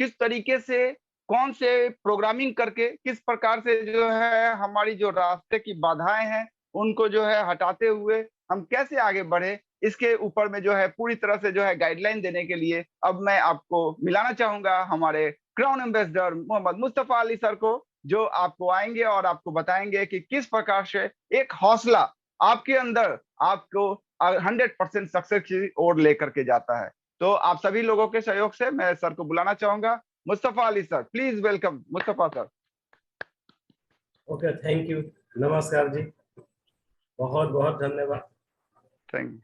किस तरीके से, कौन से प्रोग्रामिंग करके, किस प्रकार से जो है हमारी जो रास्ते की बाधाएँ हैं, उनको जो है हटाते हुए हम कैसे आगे बढ़े, इसके ऊपर में जो है पूरी तरह से जो है गाइडलाइन देने के लिए अब मैं आपको मिलाना चाहूँगा हमारे crown ambassador Mohammad Mustafa Ali sir को, जो आपको आएँगे और आपको बताएँगे कि किस प्रकार से एक हौसला आपके अंदर आपको 100% सक्सेस की ओर लेकर के जाता है। तो आप सभी लोगों के सहयोग से मैं सर को बुलाना चाहूँगा। Mustafa Ali sir, please welcome Mustafa sir. Okay, thank you. नमस्कार जी, बहुत-बहुत धन्यवाद। Thank you.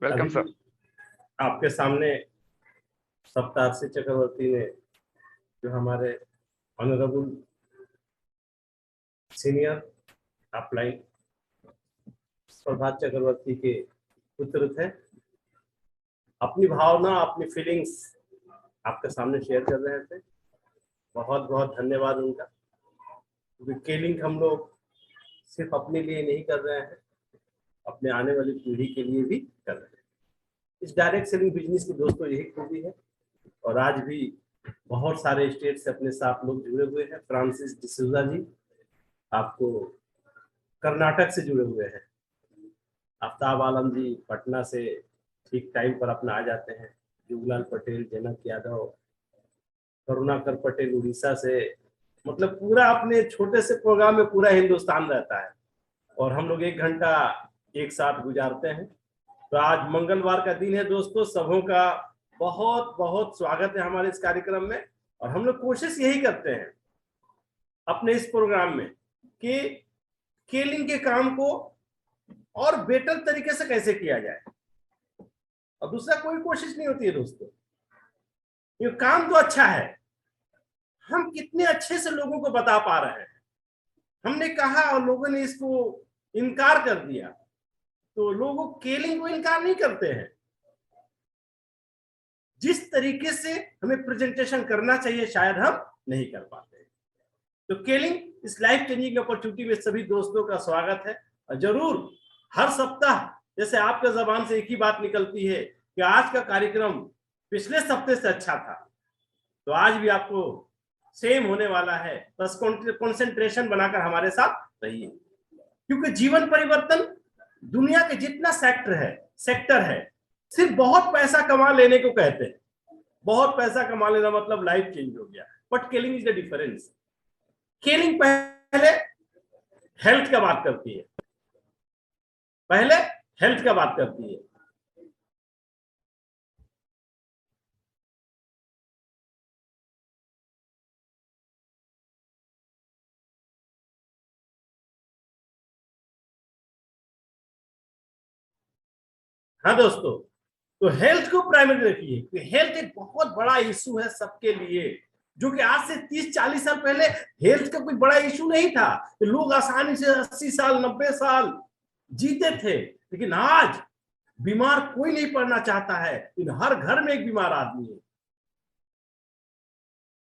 Welcome sir. आपके सामने सप्तार्षि चक्रवर्ती ने, जो हमारे ऑनरेबल सीनियर अपलाइन प्रभात चक्रवर्ती के पुत्र थे, अपनी भावना, अपनी फीलिंग्स आपके सामने शेयर कर रहे थे। बहुत बहुत धन्यवाद उनका। क्योंकि केलिंग हम लोग सिर्फ अपने लिए नहीं कर रहे हैं, अपने आने वाली पीढ़ी के लिए भी कर रहे हैं। इस डायरेक्ट सेलिंग बिजनेस की दोस्तों यही खूबी है। और आज भी बहुत सारे स्टेट से अपने साथ लोग जुड़े हुए हैं। फ्रांसिस डिसूजा जी आपको कर्नाटक से जुड़े हुए हैं। आफ्ताब आलम जी पटना से ठीक टाइम पर अपना आ जाते हैं। जुगलाल पटेल, जनक यादव, करुणाकर पटेल उड़ीसा से, मतलब पूरा अपने छोटे से प्रोग्राम में पूरा हिंदुस्तान रहता है और हम लोग 1 घंटा एक साथ गुजारते हैं। तो आज मंगलवार का दिन है दोस्तों, सबों का बहुत बहुत स्वागत है हमारे इस कार्यक्रम में। और हम लोग कोशिश यही करते हैं अपने इस प्रोग्राम में कि स्केलिंग के काम को और बेटर तरीके से कैसे किया जाए। और दूसरा कोई कोशिश नहीं होती है दोस्तों, ये काम तो अच्छा है, हम कितने अच्छे से लोगों को बता पा रहे हैं। हमने कहा और लोगों ने इसको इनकार कर दिया, तो लोग स्केलिंग को इनकार नहीं करते हैं। जिस तरीके से हमें प्रेजेंटेशन करना चाहिए शायद हम नहीं कर पाते। तो स्केलिंग इस लाइफ चेंजिंग अपॉर्चुनिटी में सभी दोस्तों का स्वागत है। और जरूर हर सप्ताह जैसे आपके जबान से एक ही बात निकलती है कि आज का कार्यक्रम पिछले सप्ताह से अच्छा था, तो आज भी आपको सेम होने वाला है। बस कंसंट्रेशन बनाकर हमारे साथ रहिए, क्योंकि जीवन परिवर्तन दुनिया के जितना सेक्टर है सिर्फ बहुत पैसा कमा लेने को कहते हैं। बहुत पैसा कमा लेना मतलब लाइफ चेंज हो गया, but scaling is the difference. Scaling पहले हेल्थ का बात करती है, पहले हेल्थ का बात करती है। हाँ दोस्तों, तो हेल्थ को प्राइमरी रखिए। हेल्थ एक बहुत बड़ा इशू है सबके लिए, जो कि आज से 30-40 साल पहले हेल्थ का कोई बड़ा इशू नहीं था। तो लोग आसानी से 80 साल 90 साल जीते थे। लेकिन आज बीमार कोई नहीं पड़ना चाहता है, लेकिन हर घर में एक बीमार आदमी है।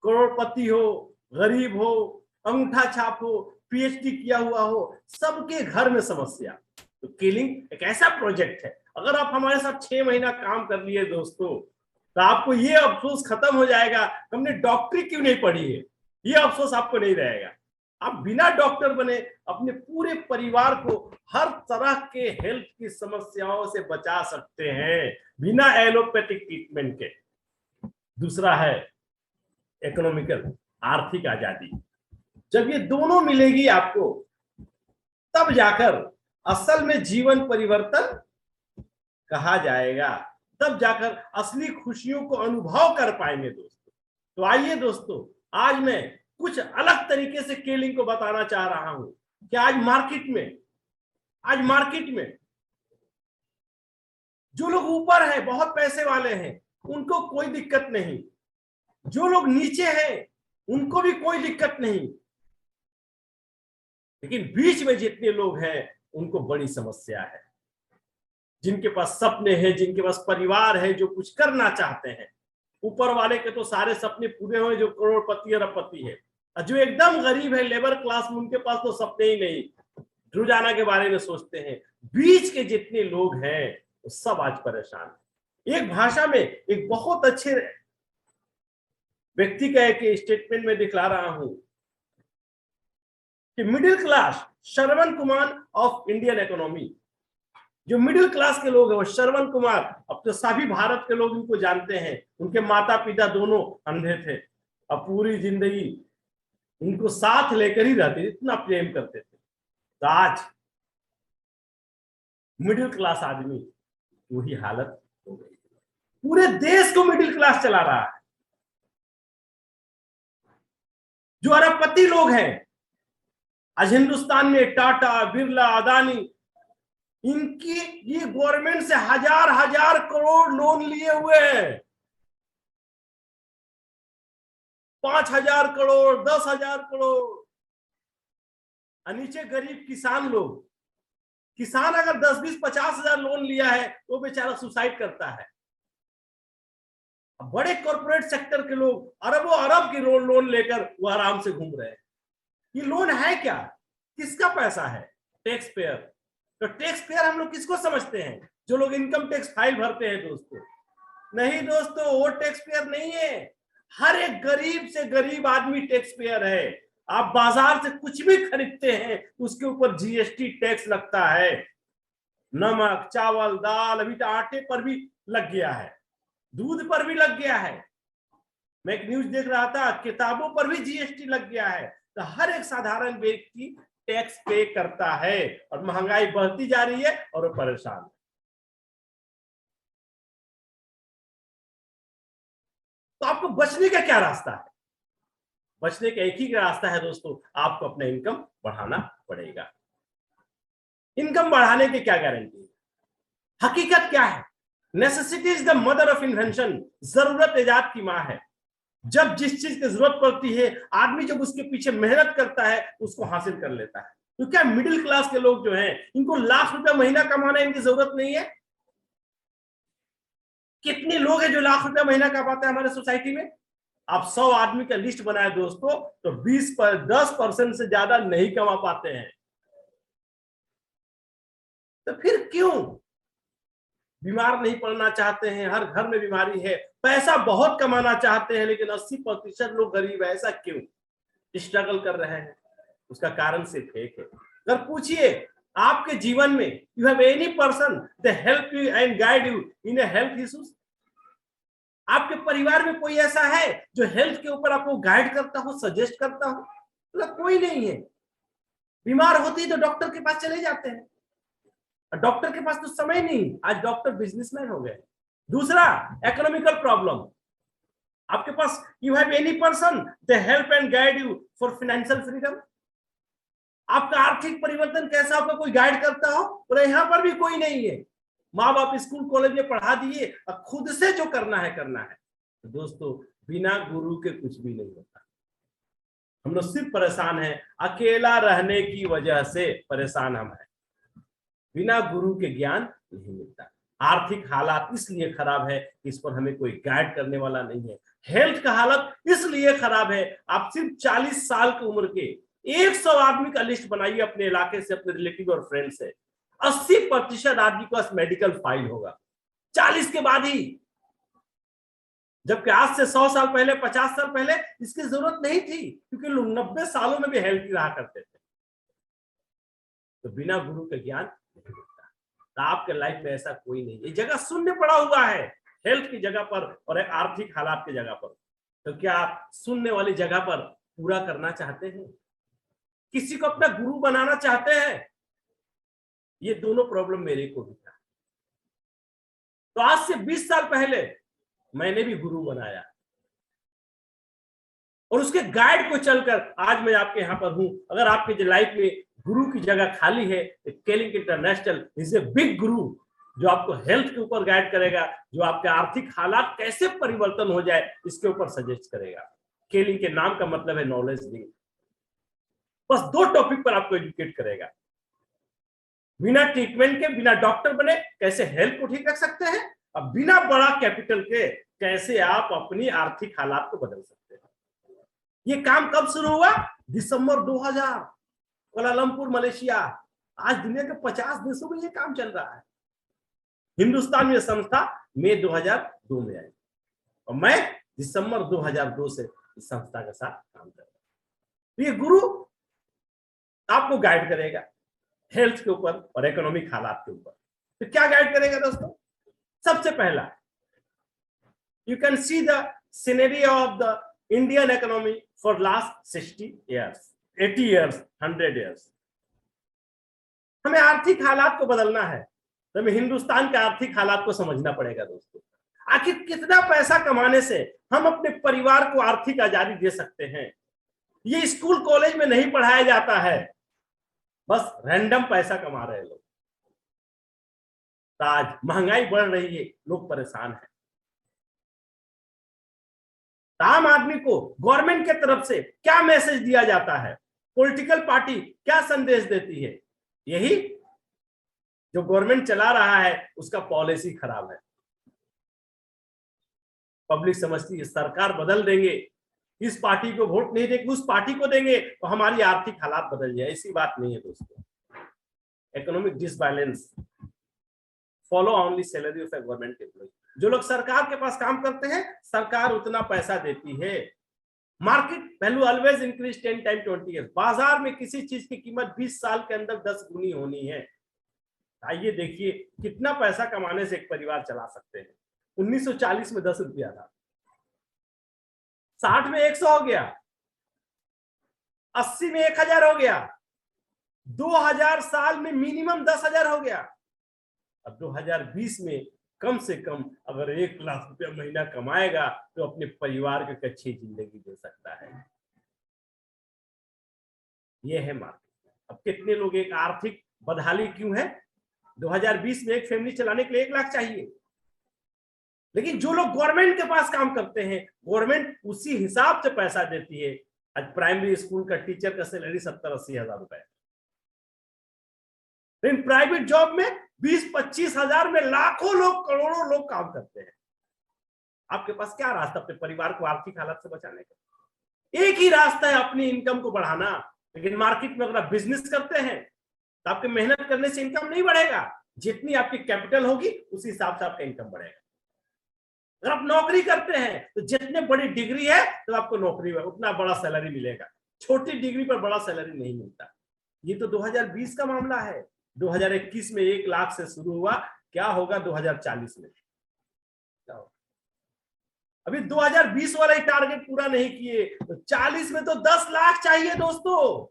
करोड़पति हो, गरीब हो, अंगूठा छाप हो, पीएचडी किया हुआ हो, सबके घर में समस्या। तो स्केलिंग एक ऐसा प्रोजेक्ट है, अगर आप हमारे साथ 6 महीना काम कर लिए दोस्तों, तो आपको ये अफसोस खत्म हो जाएगा हमने डॉक्टरी क्यों नहीं पढ़ी है। ये अफसोस आपको नहीं रहेगा। आप बिना डॉक्टर बने अपने पूरे परिवार को हर तरह के हेल्थ की समस्याओं से बचा सकते हैं बिना एलोपैथिक ट्रीटमेंट के। दूसरा है इकोनॉमिकल, आर्थिक आजादी। जब ये दोनों मिलेगी आपको, तब जाकर असल में जीवन परिवर्तन कहा जाएगा, तब जाकर असली खुशियों को अनुभव कर पाएंगे दोस्तों। तो आइए दोस्तों, आज मैं कुछ अलग तरीके से स्केलिंग को बताना चाह रहा हूं कि आज मार्केट में जो लोग ऊपर है, बहुत पैसे वाले हैं, उनको कोई दिक्कत नहीं। जो लोग नीचे हैं उनको भी कोई दिक्कत नहीं, लेकिन बीच में जितने लोग हैं उनको बड़ी समस्या है। जिनके पास सपने हैं, जिनके पास परिवार है, जो कुछ करना चाहते हैं। ऊपर वाले के तो सारे सपने पूरे हुए, जो करोड़पति अरबपति है। और जो एकदम गरीब है, लेबर क्लास में, उनके पास तो सपने ही नहीं, रोजाना के बारे में सोचते हैं। बीच के जितने लोग हैं वो सब आज परेशान है। एक भाषा में एक बहुत अच्छे व्यक्ति का एक स्टेटमेंट में दिखला रहा हूं कि middle class Shravan Kumar of Indian economy. जो मिडिल क्लास के लोग हैं वो श्रवण कुमार, अब तो सभी भारत के लोग इनको जानते हैं। उनके माता पिता दोनों अंधे थे, अब पूरी जिंदगी इनको साथ लेकर ही रहते, इतना प्रेम करते थे। तो आज मिडिल क्लास आदमी वही हालत हो गई। पूरे देश को मिडिल क्लास चला रहा है। जो अरबपति लोग हैं आज हिंदुस्तान में, टाटा, बिरला, अदानी, इनकी ये गवर्नमेंट से हजार हजार करोड़ लोन लिए हुए हैं। 5,000 करोड़, 10,000 करोड़। नीचे गरीब किसान लोग, किसान अगर 10, 20, 50,000 लोन लिया है तो बेचारा सुसाइड करता है। बड़े कॉर्पोरेट सेक्टर के लोग अरबों अरब के लोन लेकर वो आराम से घूम रहे हैं। ये लोन है क्या? किसका पैसा है? Tax payer. तो टैक्स पेयर हम लोग किसको समझते हैं? जो लोग इनकम टैक्स फाइल भरते हैं दोस्तों। नहीं दोस्तों, वो टैक्स पेयर नहीं है। हर एक गरीब से गरीब आदमी टैक्स पेयर है। आप बाजार से कुछ भी खरीदते हैं उसके ऊपर जीएसटी टैक्स लगता है। नमक, चावल, दाल, अभी तो आटे पर भी लग गया है, दूध पर भी लग गया है। मैं एक न्यूज देख रहा था, किताबों पर भी जीएसटी लग गया है। तो हर एक साधारण व्यक्ति टैक्स पे करता है और महंगाई बढ़ती जा रही है और वो परेशान है। तो आपको बचने का क्या रास्ता है? बचने का एक ही रास्ता है दोस्तों, आपको अपना इनकम बढ़ाना पड़ेगा। इनकम बढ़ाने की क्या गारंटी है? हकीकत क्या है? Necessity is the mother of invention. जरूरत इजाद की मां है। जब जिस चीज की जरूरत पड़ती है, आदमी जब उसके पीछे मेहनत करता है उसको हासिल कर लेता है। तो क्या मिडिल क्लास के लोग जो हैं, इनको लाख रुपया महीना कमाना इनकी जरूरत नहीं है? कितने लोग हैं जो लाख रुपया महीना कमाते हैं हमारे सोसाइटी में? आप 100 आदमी का लिस्ट बनाए दोस्तों तो 10% से ज्यादा नहीं कमा पाते हैं। तो फिर क्यों बीमार नहीं पड़ना चाहते हैं? हर घर में बीमारी है। पैसा बहुत कमाना चाहते हैं लेकिन 80% लोग गरीब है। ऐसा क्यों स्ट्रगल कर रहे हैं? उसका कारण सिर्फ एक है। अगर पूछिए आपके जीवन में, you have any person the help you and guide you in A health issues? आपके परिवार में कोई ऐसा है जो हेल्थ के ऊपर आपको गाइड करता हो, सजेस्ट करता हो? मतलब कोई नहीं है। बीमार होती है तो डॉक्टर के पास चले जाते हैं। डॉक्टर के पास तो समय नहीं, आज डॉक्टर बिजनेसमैन हो गए। दूसरा, इकोनॉमिकल प्रॉब्लम। आपके पास, you have any person the help and guide you for financial freedom? आपका आर्थिक परिवर्तन कैसा, आपका कोई गाइड करता हो? और यहाँ पर भी कोई नहीं है। माँ बाप स्कूल कॉलेज में पढ़ा दिए, अब खुद से जो करना है करना है। तो दोस्तों, बिना गुरु के कुछ भी नहीं होता। हम लोग सिर्फ परेशान हैं, अकेला रहने की वजह से परेशान हम हैं। बिना गुरु के ज्ञान नहीं मिलता। आर्थिक हालात इसलिए खराब है कि इस पर हमें कोई गाइड करने वाला नहीं है। हेल्थ का हालत इसलिए खराब है, आप सिर्फ 40 साल की उम्र के 100 आदमी का लिस्ट बनाइए अपने इलाके से, अपने रिलेटिव और फ्रेंड से। 80% आदमी के पास मेडिकल फाइल होगा 40 के बाद ही। जबकि आज से 100 साल पहले, 50 साल पहले इसकी जरूरत नहीं थी, क्योंकि लोग 90 सालों में भी हेल्थी रहा करते थे। तो बिना गुरु के ज्ञान नहीं मिलता। तो आपके लाइफ में ऐसा कोई नहीं, ये जगह शून्य पड़ा हुआ है हेल्थ की जगह पर और आर्थिक हालात की जगह पर। तो क्या आप शून्य वाली जगह पर पूरा करना चाहते हैं? किसी को अपना गुरु बनाना चाहते हैं? ये दोनों प्रॉब्लम मेरे को भी था। तो आज से 20 साल पहले मैंने भी गुरु बनाया और उसके गाइड को चलकर आज मैं आपके यहां पर हूं। अगर आपके लाइफ में गुरु की जगह खाली है तो केलिंग इंटरनेशनल इज ए बिग गुरु, जो आपको हेल्थ के ऊपर गाइड करेगा, जो आपके आर्थिक हालात कैसे परिवर्तन हो जाए इसके ऊपर सजेस्ट करेगा। केलिंग के नाम का मतलब है नॉलेज लिंक। बस 2 टॉपिक पर आपको एजुकेट करेगा। बिना ट्रीटमेंट के, बिना डॉक्टर बने कैसे हेल्थ को ठीक रख सकते हैं, और बिना बड़ा कैपिटल के कैसे आप अपनी आर्थिक हालात को बदल सकते हैं। ये काम कब शुरू हुआ? दिसंबर 2000, कोलालमपुर, मलेशिया। आज दुनिया के 50 देशों में ये काम चल रहा है। हिंदुस्तान में संस्था मई 2002 में आई और मैं दिसंबर 2002 से इस संस्था के साथ काम कर रहा हूं। ये गुरु आपको गाइड करेगा हेल्थ के ऊपर और इकोनॉमिक हालात के ऊपर। तो क्या गाइड करेगा दोस्तों? सबसे पहला, you can see the scenario of the Indian economy for last 60 years, 80 years, 100 years. हमें आर्थिक हालात को बदलना है तो हमें हिंदुस्तान के आर्थिक हालात को समझना पड़ेगा दोस्तों। आखिर कितना पैसा कमाने से हम अपने परिवार को आर्थिक आजादी दे सकते हैं? ये स्कूल कॉलेज में नहीं पढ़ाया जाता है, बस रैंडम पैसा कमा रहे लोग। आज महंगाई बढ़ रही है, लोग परेशान हैं। आम आदमी को गवर्नमेंट के तरफ से क्या मैसेज दिया जाता है? पॉलिटिकल पार्टी क्या संदेश देती है? यही जो गवर्नमेंट चला रहा है उसका पॉलिसी खराब है। पब्लिक समझती है सरकार बदल देंगे, इस पार्टी को वोट नहीं देंगे, उस पार्टी को देंगे तो हमारी आर्थिक हालात बदल जाए। ऐसी बात नहीं है दोस्तों। Economic disbalance follow only salary of a government employ. जो लोग सरकार के पास काम करते हैं, सरकार उतना पैसा देती है। Market value always increase 10 time 20 years. बाजार में किसी चीज की कीमत 20 साल के अंदर 10 गुनी होनी है। आइए देखिए कितना पैसा कमाने से एक परिवार चला सकते हैं। 1940 में 10 रुपया था, 60 में 100 हो गया, 80 में 1000 हो गया, 2000 साल में मिनिमम 10,000 हो गया। अब 2020 में कम से कम अगर 1 लाख रुपया महीना कमाएगा तो अपने परिवार को एक अच्छी जिंदगी दे सकता है। यह है मार्केट। अब कितने लोग, एक आर्थिक बदहाली क्यों है? 2020 में एक फैमिली चलाने के लिए 1 लाख चाहिए, लेकिन जो लोग गवर्नमेंट के पास काम करते हैं, गवर्नमेंट उसी हिसाब से पैसा देती है। आज प्राइमरी स्कूल का टीचर का सैलरी 70-80 हजार रुपए, लेकिन प्राइवेट जॉब में 20-25 हजार में लाखों लोग, करोड़ों लोग काम करते हैं। आपके पास क्या रास्ता अपने परिवार को आर्थिक हालत से बचाने का? एक ही रास्ता है, अपनी इनकम को बढ़ाना। लेकिन मार्केट में अगर आप बिजनेस करते हैं तो आपके मेहनत करने से इनकम नहीं बढ़ेगा। जितनी आपकी कैपिटल होगी उसी हिसाब से आपका इनकम बढ़ेगा। अगर आप नौकरी करते हैं तो जितने बड़ी डिग्री है तो आपको नौकरी में उतना बड़ा सैलरी मिलेगा। छोटी डिग्री पर बड़ा सैलरी नहीं मिलता। ये तो 2020 का मामला है। 2021 में 1 लाख से शुरू हुआ, क्या होगा 2040 में? क्या होगा? अभी 2020 वाला ही टारगेट पूरा नहीं किए तो 40 में तो 10 लाख चाहिए दोस्तों।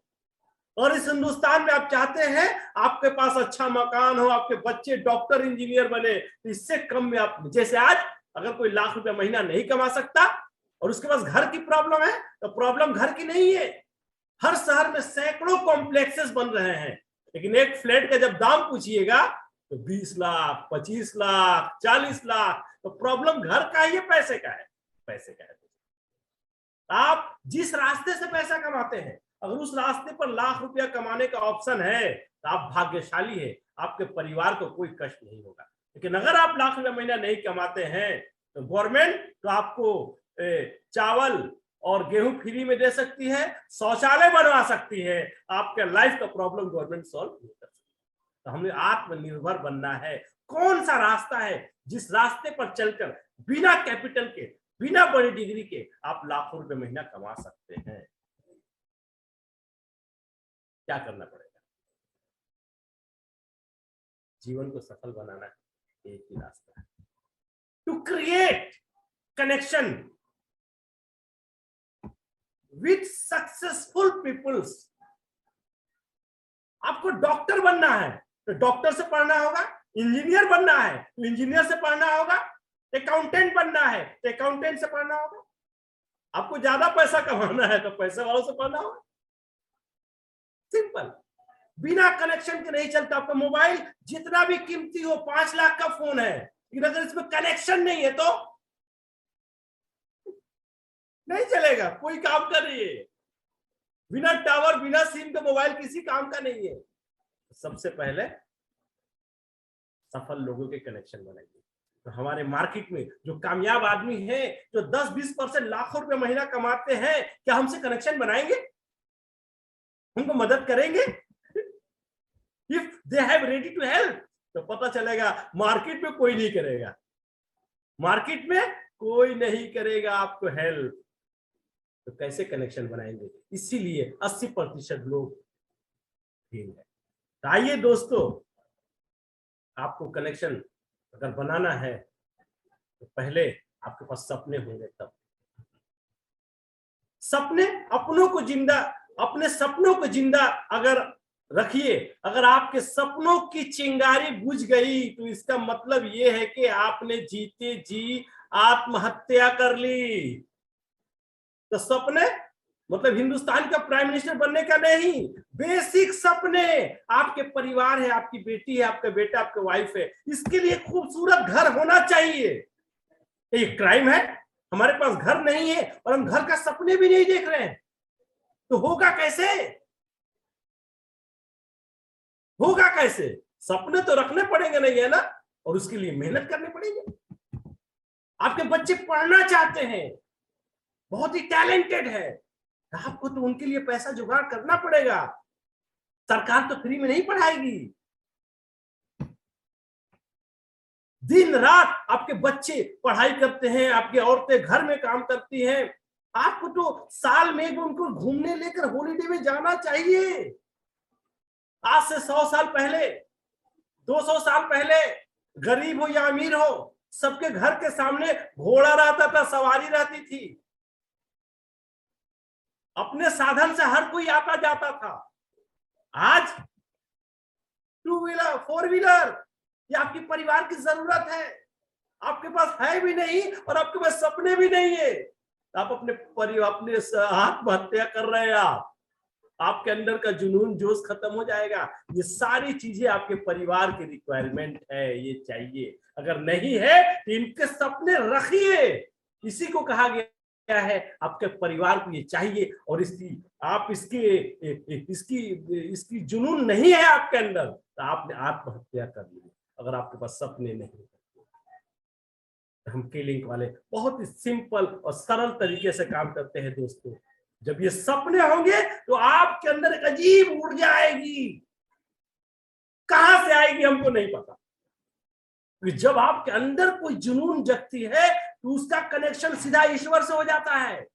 और इस हिंदुस्तान में आप चाहते हैं आपके पास अच्छा मकान हो, आपके बच्चे डॉक्टर इंजीनियर बने, तो इससे कम में आप, जैसे आज अगर कोई लाख रुपया महीना नहीं कमा सकता और उसके पास घर की प्रॉब्लम है, तो प्रॉब्लम घर की नहीं है। हर शहर में सैकड़ों कॉम्प्लेक्सेस बन रहे हैं, लेकिन एक फ्लैट का जब दाम पूछिएगा तो 20 लाख, 25 लाख, 40 लाख। तो प्रॉब्लम घर का है, पैसे का है? पैसे का है। आप जिस रास्ते से पैसा कमाते हैं, अगर उस रास्ते पर लाख रुपया कमाने का ऑप्शन है तो आप भाग्यशाली है, आपके परिवार को कोई कष्ट नहीं होगा। लेकिन अगर आप लाख रुपया महीना नहीं कमाते हैं तो गवर्नमेंट तो आपको चावल और गेहूं फ्री में दे सकती है, शौचालय बनवा सकती है, आपके लाइफ का प्रॉब्लम गवर्नमेंट सॉल्व नहीं कर सकती। तो हमें आत्मनिर्भर बनना है। कौन सा रास्ता है जिस रास्ते पर चलकर बिना कैपिटल के, बिना बड़ी डिग्री के आप लाखों रुपए महीना कमा सकते हैं? क्या करना पड़ेगा? जीवन को सफल बनाना एक ही रास्ता है, to create connection with successful peoples. आपको डॉक्टर बनना है तो डॉक्टर से पढ़ना होगा, इंजीनियर बनना है तो इंजीनियर से पढ़ना होगा, अकाउंटेंट बनना है तो अकाउंटेंट से पढ़ना होगा। आपको ज्यादा पैसा कमाना है तो पैसे वालों से पढ़ना होगा। सिंपल। बिना कनेक्शन के नहीं चलता। आपका मोबाइल जितना भी कीमती हो, 5 लाख का फोन है, लेकिन अगर इसमें कनेक्शन नहीं है तो नहीं चलेगा, कोई काम कर रही है। बिना टावर, बिना सिम के मोबाइल किसी काम का नहीं है। सबसे पहले सफल लोगों के कनेक्शन बनाइए। तो हमारे मार्केट में जो कामयाब आदमी हैं, जो 10-20% लाखों रुपए महीना कमाते हैं, क्या हमसे कनेक्शन बनाएंगे? हमको मदद करेंगे? If they have ready to help तो पता चलेगा मार्केट में कोई नहीं करेगा। मार्केट में कोई नहीं करेगा आपको हेल्प, तो कैसे कनेक्शन बनाएंगे? इसीलिए 80% लोग फेल है। तो आइए दोस्तों, आपको कनेक्शन अगर बनाना है तो पहले आपके पास सपने होंगे, तब सपने अपनों को जिंदा, अपने सपनों को जिंदा अगर रखिए। अगर आपके सपनों की चिंगारी बुझ गई तो इसका मतलब ये है कि आपने जीते जी आत्महत्या कर ली। तो सपने मतलब हिंदुस्तान का प्राइम मिनिस्टर बनने का नहीं, बेसिक सपने, आपके परिवार है, आपकी बेटी है, आपका बेटा, आपका वाइफ है, इसके लिए खूबसूरत घर होना चाहिए। ये क्राइम है? हमारे पास घर नहीं है और हम घर का सपने भी नहीं देख रहे हैं, तो होगा कैसे? होगा कैसे? सपने तो रखने पड़ेंगे, नहीं है ना? और उसके लिए मेहनत करनी पड़ेगी। आपके बच्चे पढ़ना चाहते हैं, बहुत ही टैलेंटेड है, आपको तो उनके लिए पैसा जुगाड़ करना पड़ेगा। सरकार तो फ्री में नहीं पढ़ाएगी। दिन रात आपके बच्चे पढ़ाई करते हैं, आपकी औरतें घर में काम करती हैं, आपको तो साल में एक उनको घूमने लेकर हॉलिडे में जाना चाहिए। आज से 100 साल पहले, 200 साल पहले, गरीब हो या अमीर हो, सबके घर के सामने घोड़ा रहता था, सवारी रहती थी, अपने साधन से हर कोई आता जाता था। आज 2 व्हीलर 4 व्हीलर ये आपके परिवार की जरूरत है, आपके पास है भी नहीं और आपके पास सपने भी नहीं है, आप अपने परिवार, अपने आत्महत्या कर रहे हैं। आपके अंदर का जुनून जोश खत्म हो जाएगा। ये सारी चीजें आपके परिवार की रिक्वायरमेंट है, ये चाहिए। अगर नहीं है तो इनके सपने रखिए। इसी को कहा गया है, आपके परिवार को ये चाहिए और इसकी जुनून नहीं है आपके अंदर, तो आपने आत्महत्या कर ली। अगर आपके पास सपने नहीं, हम के-लिंक वाले बहुत ही सिंपल और सरल तरीके से काम करते हैं दोस्तों। जब ये सपने होंगे तो आपके अंदर एक अजीब ऊर्जा आएगी, कहां से आएगी हमको नहीं पता, क्योंकि जब आपके अंदर कोई जुनून जगती है तो उसका कनेक्शन सीधा ईश्वर से हो जाता है।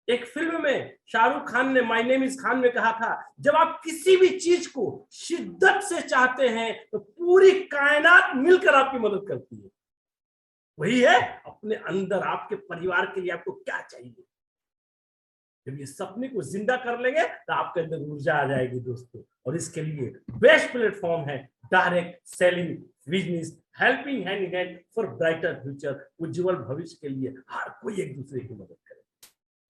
एक फिल्म में शाहरुख खान ने माय नेम इज खान में कहा था, जब आप किसी भी चीज को शिद्दत से चाहते हैं तो पूरी कायनात मिलकर आपकी मदद करती है। वही है अपने अंदर, आपके परिवार के लिए आपको क्या चाहिए। जब ये सपने को जिंदा कर लेंगे तो आपके अंदर ऊर्जा आ जाएगी दोस्तों। और इसके लिए बेस्ट प्लेटफॉर्म है direct selling business, helping hand in hand for brighter future. उज्जवल भविष्य के लिए हर कोई एक दूसरे की मदद करे।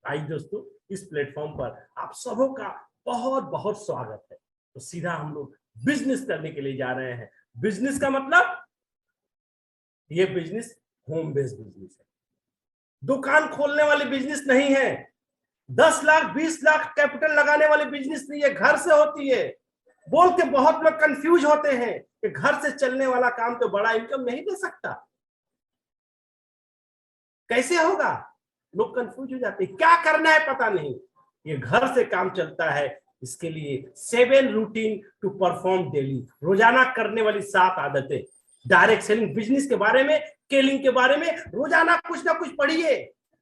आइए दोस्तों, इस प्लेटफॉर्म पर आप सबों का बहुत बहुत स्वागत है। तो सीधा हम लोग बिजनेस करने के लिए जा रहे हैं। बिजनेस का मतलब ये बिजनेस होम बेस्ड बिजनेस है, दुकान खोलने वाले बिजनेस नहीं है, 10 लाख 20 लाख कैपिटल लगाने वाले बिजनेस नहीं है, घर से होती है। बोल के बहुत लोग कंफ्यूज होते हैं कि घर से चलने वाला काम तो बड़ा इनकम नहीं दे सकता, कैसे होगा? लोग कंफ्यूज हो जाते हैं, क्या करना है पता नहीं। ये घर से काम चलता है, इसके लिए 7 रूटीन टू परफॉर्म डेली, रोजाना करने वाली 7 आदतें। डायरेक्ट सेलिंग बिजनेस के बारे में, के-लिंक के बारे में रोजाना कुछ ना कुछ पढ़िए।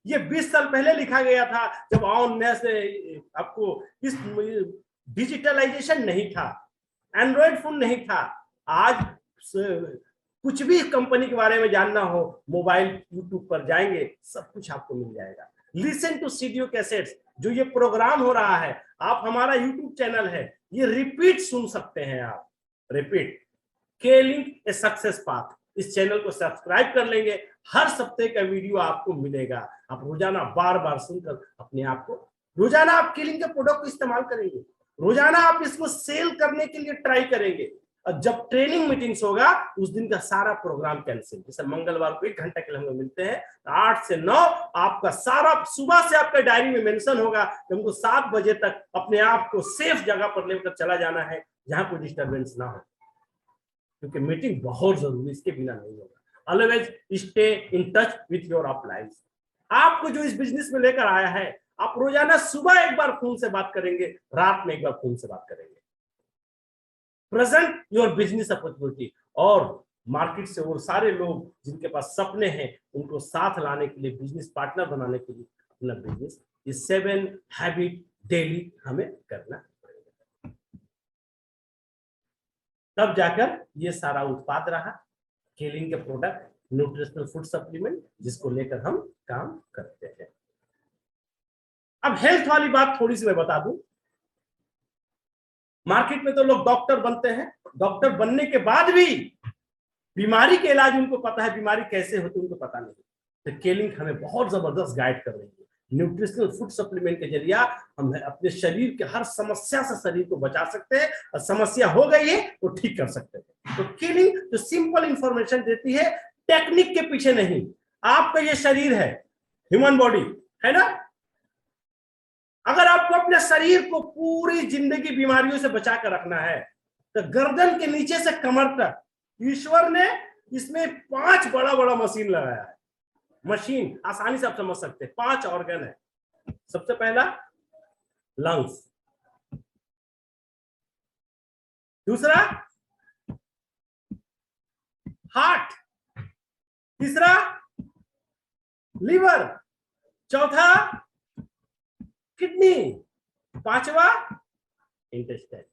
ये 20 साल पहले लिखा गया था, जब ऑनलाइन से आपको इस डिजिटलाइजेशन नहीं था, एंड्रॉइड फोन नहीं था। आज कुछ भी कंपनी के बारे में जानना हो, मोबाइल यूट्यूब पर जाएंगे, सब कुछ आपको मिल जाएगा। लिसन टू सीडियो कैसेट्स, जो ये प्रोग्राम हो रहा है, आप हमारा यूट्यूब चैनल है, ये रिपीट सुन सकते हैं आप, रिपीट। के-लिंक ए सक्सेस पाथ, इस चैनल को सब्सक्राइब कर लेंगे, हर सप्ताह का वीडियो आपको मिलेगा। आप रोजाना बार बार सुनकर अपने आप को, रोजाना आप के-लिंक के प्रोडक्ट को इस्तेमाल करेंगे, रोजाना आप इसको सेल करने के लिए ट्राई करेंगे। और जब ट्रेनिंग मीटिंग्स होगा उस दिन का सारा प्रोग्राम कैंसिल। जैसे मंगलवार को 1 घंटा के लिए हम लोग मिलते हैं, 8 से 9 आपका सारा सुबह से आपका डायरी में मेंशन होगा कि हमको 7 बजे तक अपने आप को सेफ जगह पर लेकर चला जाना है, जहां कोई डिस्टर्बेंस ना हो, क्योंकि मीटिंग बहुत जरूरी, इसके बिना नहीं होगा। Always stay in touch with your uplines. आपको जो इस बिजनेस में लेकर आया है, आप रोजाना सुबह एक बार फोन से बात करेंगे, रात में एक बार फोन से बात करेंगे। प्रेजेंट योर बिजनेस अपॉर्चुनिटी, और मार्केट से वो सारे लोग जिनके पास सपने हैं उनको साथ लाने के लिए, बिजनेस पार्टनर बनाने के लिए अपना बिजनेस, ये 7 हैबिट डेली हमें करना पड़ेगा, तब जाकर ये सारा उत्पाद रहा केलिन के प्रोडक्ट, न्यूट्रिशनल फूड सप्लीमेंट, जिसको लेकर हम काम करते हैं। अब हेल्थ वाली बात थोड़ी सी मैं बता दूं। मार्केट में तो लोग डॉक्टर बनते हैं, डॉक्टर बनने के बाद भी बीमारी के इलाज उनको पता है, बीमारी कैसे होती है उनको पता नहीं। तो केलिन हमें बहुत जबरदस्त गाइड कर रही है। न्यूट्रिशनल फूड सप्लीमेंट के जरिए हम अपने शरीर के हर समस्या से शरीर को बचा सकते हैं, और समस्या हो गई है तो ठीक कर सकते हैं। तो केलिन जो सिंपल इंफॉर्मेशन देती है, टेक्निक के पीछे नहीं। आपका ये शरीर है, ह्यूमन बॉडी है ना, अगर आपको अपने शरीर को पूरी जिंदगी बीमारियों से बचा कर रखना है तो गर्दन के नीचे से कमर तक ईश्वर ने इसमें 5 बड़ा बड़ा मशीन लगाया है। मशीन आसानी से आप समझ सकते हैं, 5 ऑर्गन है। सबसे पहला लंग्स, दूसरा हार्ट, तीसरा लीवर, चौथा किडनी, 5वां इंटेस्टाइन।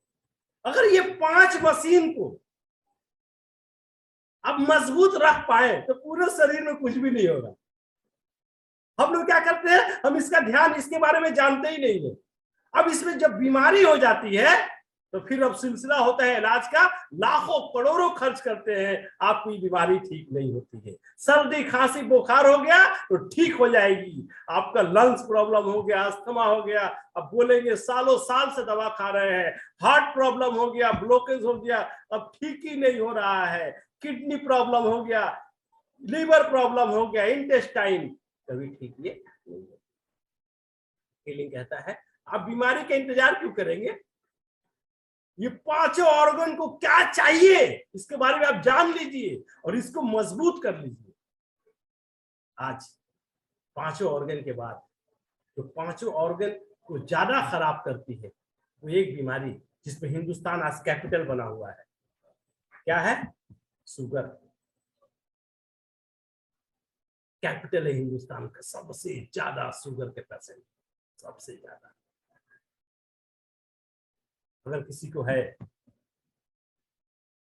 अगर ये 5 मशीन को अब मजबूत रख पाए तो पूरे शरीर में कुछ भी नहीं होगा। हम लोग क्या करते हैं, हम इसका ध्यान, इसके बारे में जानते ही नहीं है। अब इसमें जब बीमारी हो जाती है तो फिर अब सिलसिला होता है इलाज का, लाखों करोड़ों खर्च करते हैं, आपकी बीमारी ठीक नहीं होती है। सर्दी खांसी बुखार हो गया तो ठीक हो जाएगी, आपका लंग्स प्रॉब्लम हो गया, अस्थमा हो गया, अब बोलेंगे सालों साल से दवा खा रहे हैं, हार्ट प्रॉब्लम हो गया, ब्लॉकेज हो गया, अब ठीक ही नहीं हो रहा है, किडनी प्रॉब्लम हो गया, लीवर प्रॉब्लम हो गया, इंटेस्टाइन, कभी ठीक ये नहीं होता। केलिन कहता है आप बीमारी का इंतजार क्यों करेंगे, ये 5 ऑर्गन को क्या चाहिए इसके बारे में आप जान लीजिए और इसको मजबूत कर लीजिए। आज 5 ऑर्गन के बाद जो 5 ऑर्गन को ज्यादा खराब करती है वो एक बीमारी जिसमें हिंदुस्तान आज कैपिटल बना हुआ है, क्या है, शुगर। कैपिटल है हिंदुस्तान का, सबसे ज्यादा शुगर के पेशेंट, सबसे ज्यादा। अगर किसी को है,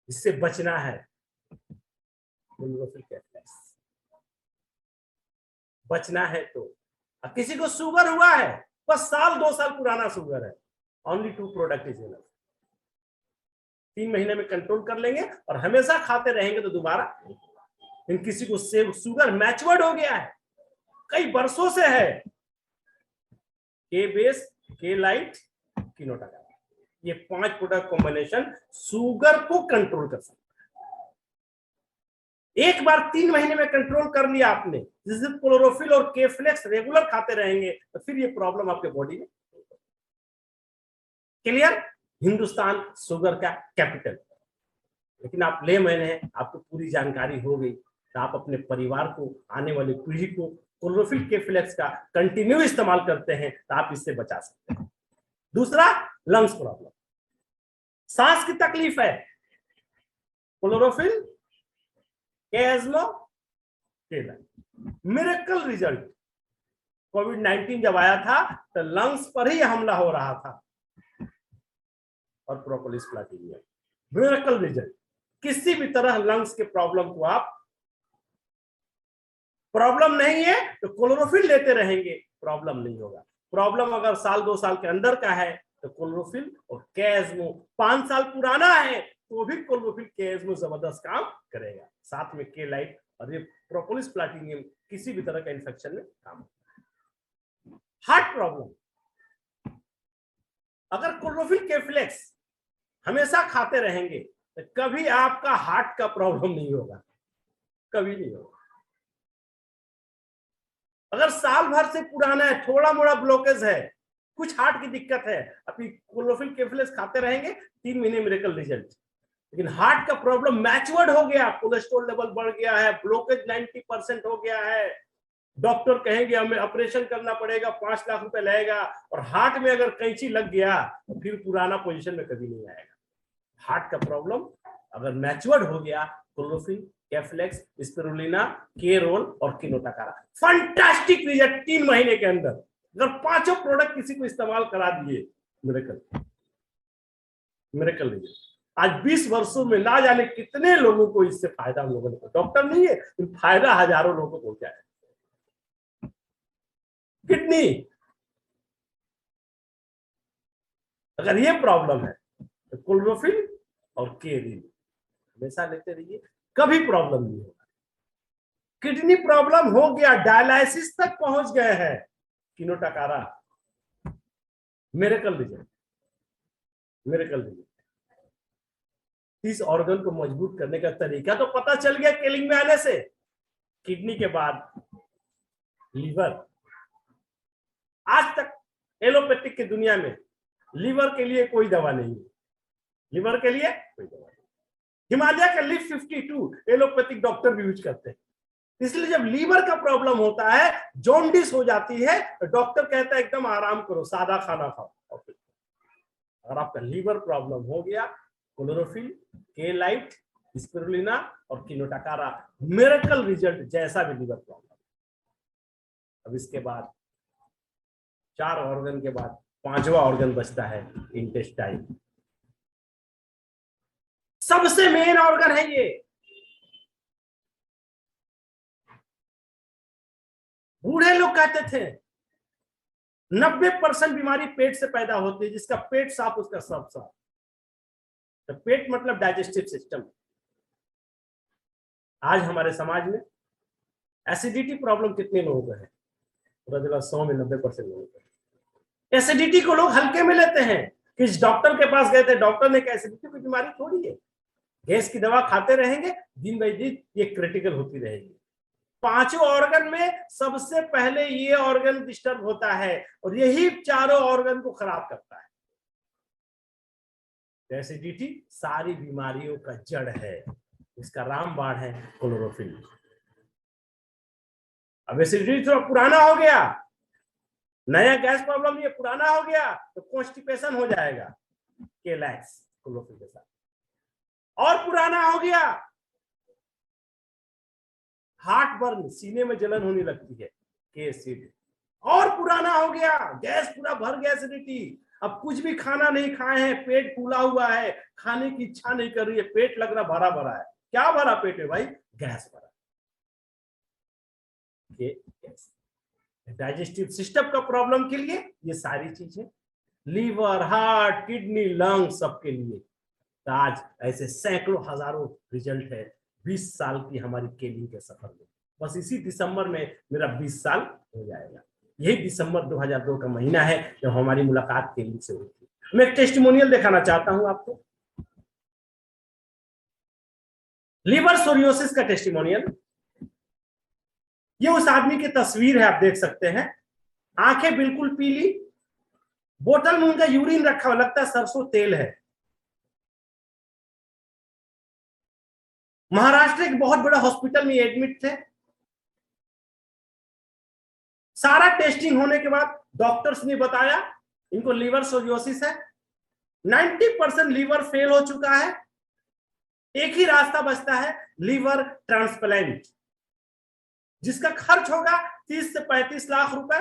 इससे बचना है, बचना है तो किसी को शुगर हुआ है, बस 1-2 साल पुराना शुगर है, ओनली 2 प्रोडक्ट इज इनफ। 3 महीने में कंट्रोल कर लेंगे और हमेशा खाते रहेंगे तो दोबारा। इन किसी को शुगर मैच्योर्ड हो गया है, कई वर्षों से है, के बेस, के लाइट, कीनोटागा, ये 5 प्रोडक्ट कॉम्बिनेशन शुगर को कंट्रोल कर सकता है। एक बार 3 महीने में कंट्रोल कर लिया आपने, जिस क्लोरोफिल और केफ्लेक्स रेगुलर खाते रहेंगे तो फिर ये प्रॉब्लम आपके बॉडी में। क्लियर? हिंदुस्तान शुगर का कैपिटल। लेकिन आप ले मैंने हैं, आपको पूरी जानकारी हो गई तो आप अपने परिवार को, आने वाली पीढ़ी को क्लोरोफिल केफ्लेक्स का कंटिन्यू इस्तेमाल करते हैं तो आप इससे बचा सकते हैं। दूसरा, लंग्स प्रॉब्लम, सांस की तकलीफ है, क्लोरोफिल केस्मो केलाइन, मिरेकल रिजल्ट। कोविड-19 जब आया था तो लंग्स पर ही हमला हो रहा था और प्रोपोलिस प्लाटिनियम, मिरेकल रिजल्ट। किसी भी तरह लंग्स के प्रॉब्लम को आप, प्रॉब्लम नहीं है तो क्लोरोफिल लेते रहेंगे, प्रॉब्लम नहीं होगा। प्रॉब्लम अगर 1-2 साल के अंदर का है तो क्लोरोफिल और केस्मो, 5 साल पुराना है तो भी क्लोरोफिल केस्मो जबरदस्त काम करेगा, साथ में के लाइट और ये प्रोपोलिस प्लाटिनियम किसी भी तरह का इंफेक्शन में काम। हार्ट प्रॉब्लम, अगर क्लोरोफिल केफ्लेक्स हमेशा खाते रहेंगे तो कभी आपका हार्ट का प्रॉब्लम नहीं होगा, कभी नहीं होगा। अगर साल भर से पुराना है, थोड़ा मोड़ा ब्लॉकेज है, कुछ हार्ट की दिक्कत है, अपनी क्लोरोफिल केफ्लेक्स खाते रहेंगे, 3 महीने मिरेकल रिजल्ट। लेकिन हार्ट का प्रॉब्लम मैच्योर्ड हो गया, कोलेस्ट्रॉल लेवल बढ़ गया है, ब्लॉकेज 90% हो गया है, डॉक्टर कहेंगे हमें ऑपरेशन करना पड़ेगा, 5 लाख रुपए लगेगा, और हार्ट में अगर कैंची लग गया तो फिर पुराना पोजीशन में कभी नहीं आएगा। हार्ट का प्रॉब्लम अगर मैच्योर्ड हो गया क्लोरोफिल, कैफ्लेक्स, स्पिरुलिना, केरोल और किनोटाकारा। फंटास्टिक रिजल्ट 3 महीने के अंदर। अगर 5 प्रोडक्ट किसी को इस्तेमाल करा दिए, मिरेकल, मिरेकल रिजल्ट। आज 20 वर्षों में ना जाने कितने लोगों को इससे फायदा, हम लोगों ने, डॉक्टर नहीं है, फायदा हजारों लोगों को पहुंचा है। किडनी, अगर ये प्रॉब्लम है तो क्लोरोफिल और केरिन हमेशा लेते रहिए, कभी प्रॉब्लम नहीं होगा। किडनी प्रॉब्लम हो गया, डायलिसिस तक पहुंच गए हैं, किनोटाकारा, मिरेकल रिजल्ट, मिरेकल रिजल्ट। इस ऑर्गन को मजबूत करने का तरीका तो पता चल गया केलिंग में आने से। किडनी के बाद लीवर। आज तक एलोपैथिक की दुनिया में लीवर के लिए कोई दवा नहीं है, लीवर के लिए कोई दवा नहीं। हिमालय का लिव 52 एलोपैथिक डॉक्टर भी यूज करते हैं। इसलिए जब लीवर का प्रॉब्लम होता है, जॉन्डिस हो जाती है, तो डॉक्टर कहता है एकदम आराम करो, सादा खाना खाओ। अगर आपका लीवर प्रॉब्लम हो गया, क्लोरोफिल, केलाइट, स्पिरुलिना और किनोटाकारा, मिरेकल रिजल्ट जैसा भी लीवर प्रॉब्लम। अब इसके बाद 4 ऑर्गन के बाद 5वां ऑर्गन बचता है, इंटेस्टाइन। सबसे मेन ऑर्गन है ये। बूढ़े लोग कहते थे 90% बीमारी पेट से पैदा होती है, जिसका पेट साफ उसका सब साफ। तो पेट मतलब डाइजेस्टिव सिस्टम। आज हमारे समाज में एसिडिटी प्रॉब्लम कितने लोगों को है? 100 में 90% लोगों को। एसिडिटी को लोग हल्के में लेते हैं। किस डॉक्टर के पास गए थे, डॉक्टर ने कहा एसिडिटी की बीमारी थोड़ी है, गैस की दवा खाते रहेंगे, दिन बाई दिन ये क्रिटिकल होती रहेगी। 5 ऑर्गन में सबसे पहले ये ऑर्गन डिस्टर्ब होता है और यही 4 ऑर्गन को खराब करता है। एसिडिटी सारी बीमारियों का जड़ है, इसका रामबाण है क्लोरोफिल। अब एसिडिटी थोड़ा पुराना हो गया, नया गैस प्रॉब्लम ये पुराना हो गया, तो कॉन्स्टिपेशन हो जाएगा, केलैक्स क्लोरोफिल के साथ। और पुराना हो गया, हार्ट बर्न, सीने में जलन होने लगती है, के एसिड। और पुराना हो गया, गैस पूरा भर गया, एसिडिटी। अब कुछ भी खाना नहीं खाए हैं, पेट फूला हुआ है, खाने की इच्छा नहीं कर रही है, पेट लग रहा भरा भरा है। क्या भरा पेट है भाई? गैस भरा। डाइजेस्टिव सिस्टम का प्रॉब्लम के लिए ये सारी चीजें, लीवर, हार्ट, किडनी, लंग, सबके लिए। तो आज ऐसे सैकड़ों हजारों रिजल्ट है 20 साल की हमारी केलिंग के सफर में। बस इसी दिसंबर में मेरा 20 साल हो जाएगा। यही दिसंबर 2002 का महीना है जब हमारी मुलाकात केलिंग से हुई थी। मैं एक टेस्टिमोनियल दिखाना चाहता हूं आपको, लीवर सोरियोसिस का टेस्टिमोनियल। ये उस आदमी की तस्वीर है, आप देख सकते हैं, आंखें बिल्कुल पीली, बोतल में उनका यूरिन रखा हुआ, लगता है सरसों तेल है। महाराष्ट्र एक बहुत बड़ा हॉस्पिटल में एडमिट थे। सारा टेस्टिंग होने के बाद डॉक्टर्स ने बताया इनको लीवर सोरियोसिस है, 90% लीवर फेल हो चुका है, एक ही रास्ता बचता है, लीवर ट्रांसप्लांट, जिसका खर्च होगा 30 से 35 लाख रुपए,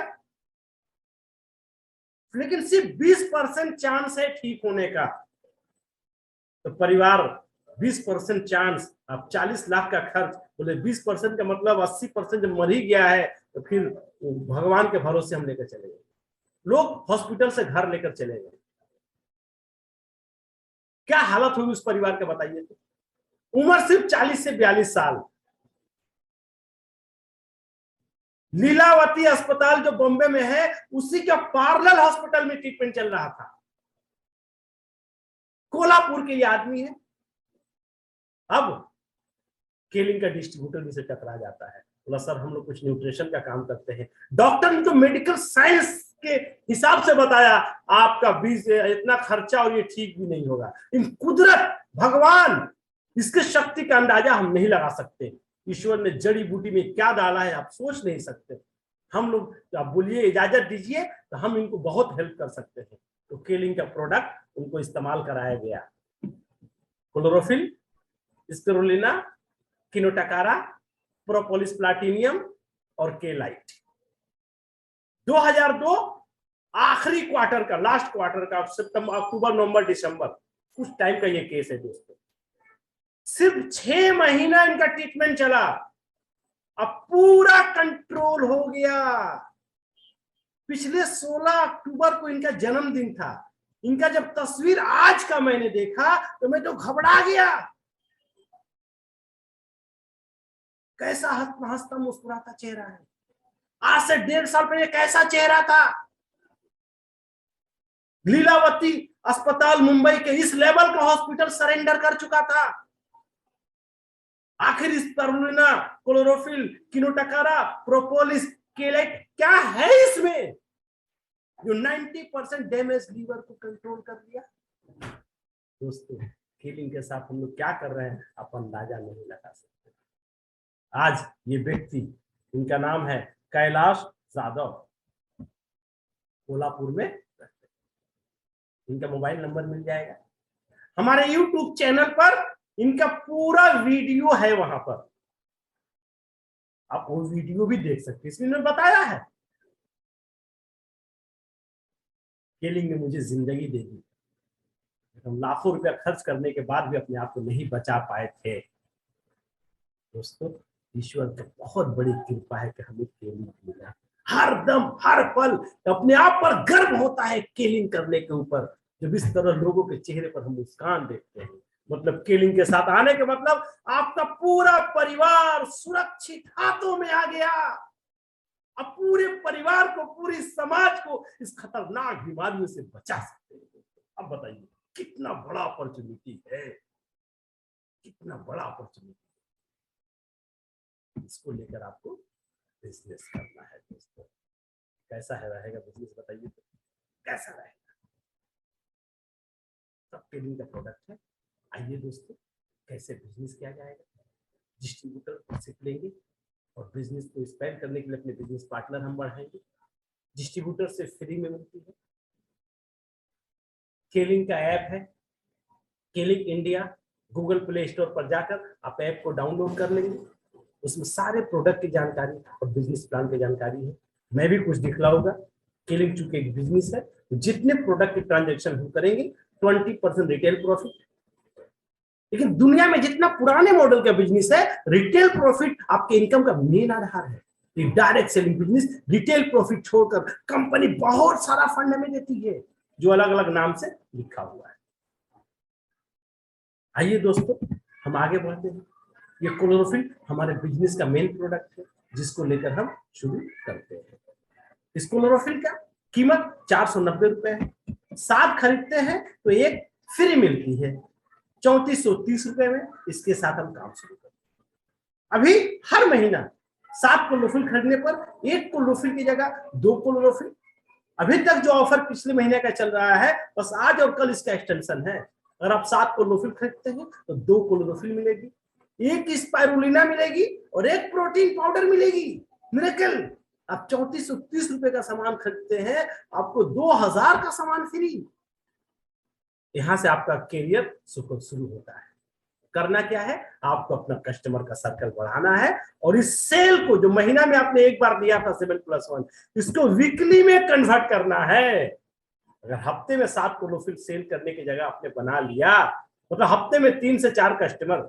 लेकिन सिर्फ 20% चांस है ठीक होने का। तो परिवार 20% चांस, अब 40 लाख का खर्च, बोले 20% का मतलब 80% जब मर ही गया है तो फिर भगवान के भरोसे हम लेकर चले गए। लोग हॉस्पिटल से घर लेकर चले गए। क्या हालत हुई उस परिवार का बताइए तो। उम्र सिर्फ 40 से 42 साल। लीलावती अस्पताल जो बॉम्बे में है, उसी का पैरेलल हॉस्पिटल में ट्रीटमेंट चल रहा था। कोल्हापुर के ये आदमी है। अब केलिंग का डिस्ट्रीब्यूटर भी से टकरा जाता है, बोला सर हम लोग कुछ न्यूट्रिशन का काम करते हैं। डॉक्टर ने तो मेडिकल साइंस के हिसाब से बताया आपका 20 इतना खर्चा और ये ठीक भी नहीं होगा। इन कुदरत, भगवान, इसके शक्ति का अंदाजा हम नहीं लगा सकते। ईश्वर ने जड़ी बूटी में क्या डाला है आप सोच नहीं सकते। हम लोग, आप बोलिए, इजाजत दीजिए तो हम इनको बहुत हेल्प कर सकते हैं। तो केलिंग का प्रोडक्ट उनको इस्तेमाल कराया गया। क्लोरोफिल, स्पिरुलिना, किनोटकारा, प्रोपोलिस प्लाटिनियम और के लाइट। 2002 आखिरी क्वार्टर का, लास्ट क्वार्टर का, सितंबर, अक्टूबर, नवंबर, दिसंबर, उस टाइम का ये केस है दोस्तों। सिर्फ 6 महीना इनका ट्रीटमेंट चला, अब पूरा कंट्रोल हो गया। पिछले 16 अक्टूबर को इनका जन्मदिन था। इनका जब तस्वीर आज का मैंने देखा तो मैं तो घबरा गया। कैसा हंसता मुस्कुराता चेहरा है। आज से 1.5 साल पहले कैसा चेहरा था। लीलावती अस्पताल मुंबई के इस लेवल का हॉस्पिटल सरेंडर कर चुका था। आखिर इस स्पिरुलिना, क्लोरोफिल, किनोटकारा, प्रोपोलिस, केलाइट क्या है इसमें जो 90% डैमेज लीवर को कंट्रोल कर दिया। दोस्तों, कीलिंग के साथ हम लोग क्या कर रहे हैं आप अंदाजा नहीं लगा सकते। आज ये व्यक्ति, इनका नाम है कैलाश जाधव, कोल्हापुर में रहते हैं। इनका मोबाइल नंबर मिल जाएगा। हमारे YouTube चैनल पर इनका पूरा वीडियो है, वहां पर आप वो वीडियो भी देख सकते हैं। इसमें मैंने बताया है केलिंग ने मुझे जिंदगी दे दी। हम लाखों रुपया खर्च करने के बाद भी अपने आप को नहीं बचा पाए थे। दोस्तों, ईश्वर की बहुत बड़ी कृपा है कि हमें केलिंग मिला। हर दम, हर पल अपने आप पर गर्व होता है केलिंग करने के ऊपर। जब इस तरह लोगों के चेहरे पर हम मुस्कान देखते हैं, मतलब केलिंग के साथ आने के मतलब आपका पूरा परिवार सुरक्षित हाथों में आ गया। अब पूरे परिवार को, पूरी समाज को इस खतरनाक बीमारियों से बचा सकते हैं। अब बताइए कितना बड़ा अपॉर्चुनिटी है, कितना बड़ा अपॉर्चुनिटी। इसको लेकर आपको बिजनेस करना है दोस्तों। कैसा है रहेगा बिजनेस, बताइए तो कैसा रहेगा। सब केलिंग का प्रोडक्ट है। आइए दोस्तों, कैसे बिजनेस किया जाएगा। डिस्ट्रीब्यूटर से लेंगे और बिजनेस को एक्सपेंड करने के लिए अपने बिजनेस पार्टनर हम बढ़ाएंगे। डिस्ट्रीब्यूटर से फ्री में मिलती है। केलिंग का ऐप है, केलिंग इंडिया, गूगल प्ले स्टोर पर जाकर आप ऐप को डाउनलोड कर लेंगे। उसमें सारे प्रोडक्ट की जानकारी और बिजनेस प्लान की जानकारी है। मैं भी कुछ दिखलाऊंगा। केलिंग चूंकि एक बिजनेस है, जितने प्रोडक्ट की ट्रांजेक्शन हम करेंगे 20% रिटेल प्रॉफिट। लेकिन दुनिया में जितना पुराने मॉडल का बिजनेस है, रिटेल प्रॉफिट आपके इनकम का मेन आधार है। Direct selling business retail profit छोड़कर कंपनी बहुत सारा फंड हमें देती है, जो अलग अलग नाम से लिखा हुआ है। आइए दोस्तों, हम आगे बढ़ते हैं। ये क्लोरोफिल हमारे बिजनेस का मेन प्रोडक्ट है, जिसको लेकर हम शुरू करते हैं। इस क्लोरोफिल का कीमत 490 रुपए है। 7 खरीदते हैं तो एक फ्री मिलती है 3430 रुपए में। इसके साथ हम काम शुरू करते हैं। अभी हर महीना 7 क्लोरोफिल खरीदने पर 1 क्लोरोफिल की जगह 2 क्लोरोफिल। अभी तक जो ऑफर पिछले महीने का चल रहा है, बस आज और कल इसका एक्सटेंशन है। अगर आप 7 क्लोरोफिल खरीदते हैं तो 2 क्लोरोफिल मिलेगी, 1 स्पाइरुलिना मिलेगी और 1 प्रोटीन पाउडर मिलेगी। मिरेकल। आप 3430 रुपए का सामान खरीदते हैं, आपको 2000 का सामान फ्री। यहां से आपका कैरियर शुरू होता है। करना क्या है, आपको अपना कस्टमर का सर्कल बढ़ाना है और इस सेल को, जो महीना में आपने एक बार दिया था 7+1, इसको वीकली में कन्वर्ट करना है। अगर हफ्ते में 7 क्लोरोफिल सेल करने की जगह आपने बना लिया, मतलब हफ्ते में 3 से 4 कस्टमर,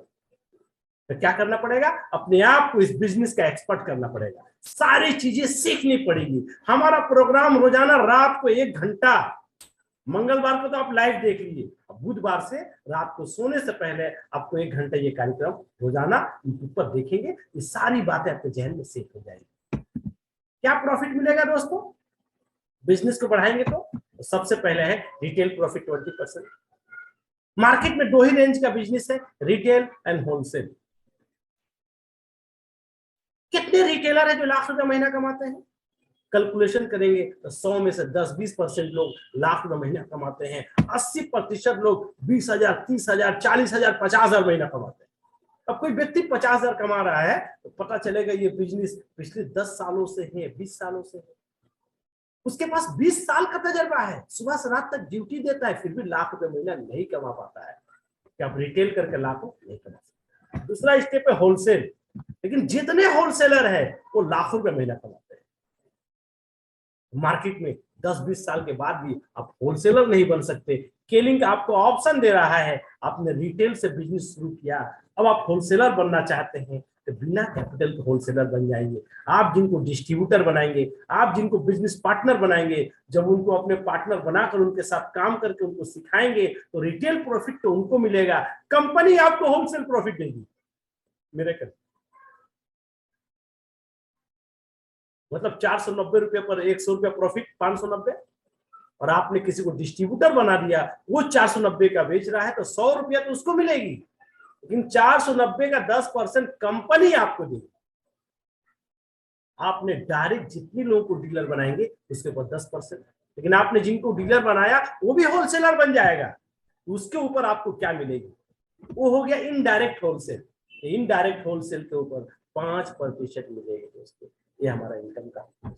तो क्या करना पड़ेगा, अपने आप को इस बिजनेस का एक्सपर्ट करना पड़ेगा। सारी चीजें सीखनी पड़ेगी। हमारा प्रोग्राम रोजाना रात को 1 घंटा, मंगलवार को तो आप लाइव देख लीजिए, बुधवार से रात को सोने से पहले आपको 1 घंटा ये कार्यक्रम रोजाना यूट्यूब पर देखेंगे। ये सारी बातें आपके जहन में सेट हो जाएगी। क्या प्रॉफिट मिलेगा दोस्तों बिजनेस को बढ़ाएंगे तो सबसे पहले है रिटेल प्रॉफिट 20%। मार्केट में 2 ही रेंज का बिजनेस है, रिटेल एंड होलसेल। कितने रिटेलर है जो लाख रुपए महीना कमाते हैं? कैलकुलेशन करेंगे तो 100 में से 10-20% लोग लाख रुपए महीना कमाते हैं। 80% लोग 20,000, 30,000, 40,000, 50,000 महीना कमाते हैं। अब कोई व्यक्ति 50,000 कमा रहा है तो पता चलेगा ये बिजनेस पिछले 10 सालों से है, 20 सालों से है। उसके पास 20 साल का तजर्बा है, सुबह से रात तक ड्यूटी देता है, फिर भी लाख रुपए महीना नहीं कमा पाता है। क्या आप रिटेल करके लाखों नहीं कमा सकते? दूसरा स्टेप है होलसेल। लेकिन जितने होलसेलर है वो लाखों रुपए महीना कमाते हैं। मार्केट में 10-20 साल के बाद भी आप होलसेलर नहीं बन सकते। केलिंग आपको ऑप्शन दे रहा है, आपने रिटेल से बिजनेस शुरू किया, अब आप होलसेलर बनना चाहते हैं तो बिना कैपिटल के होलसेलर बन जाएंगे। आप जिनको डिस्ट्रीब्यूटर बनाएंगे, आप जिनको बिजनेस पार्टनर बनाएंगे, जब उनको अपने पार्टनर बनाकर उनके साथ काम करके उनको सिखाएंगे तो रिटेल प्रॉफिट तो उनको मिलेगा, कंपनी आपको होलसेल प्रॉफिट देगी। मेरे कर मतलब 490 रुपए पर 100 रुपया प्रॉफिट, 590, और आपने किसी को डिस्ट्रीब्यूटर बना दिया, वो 490 का बेच रहा है तो 100 रुपया तो उसको मिलेगी, लेकिन 490 का 10% कंपनी आपको देगी। आपने डायरेक्ट जितने लोगों को डीलर बनाएंगे उसके ऊपर 10%, लेकिन आपने जिनको डीलर बनाया वो भी होलसेलर बन जाएगा, उसके ऊपर आपको क्या मिलेगी, वो हो गया इनडायरेक्ट होलसेल। इनडायरेक्ट होलसेल के ऊपर 5% मिलेगा दोस्तों। ये हमारा इनकम का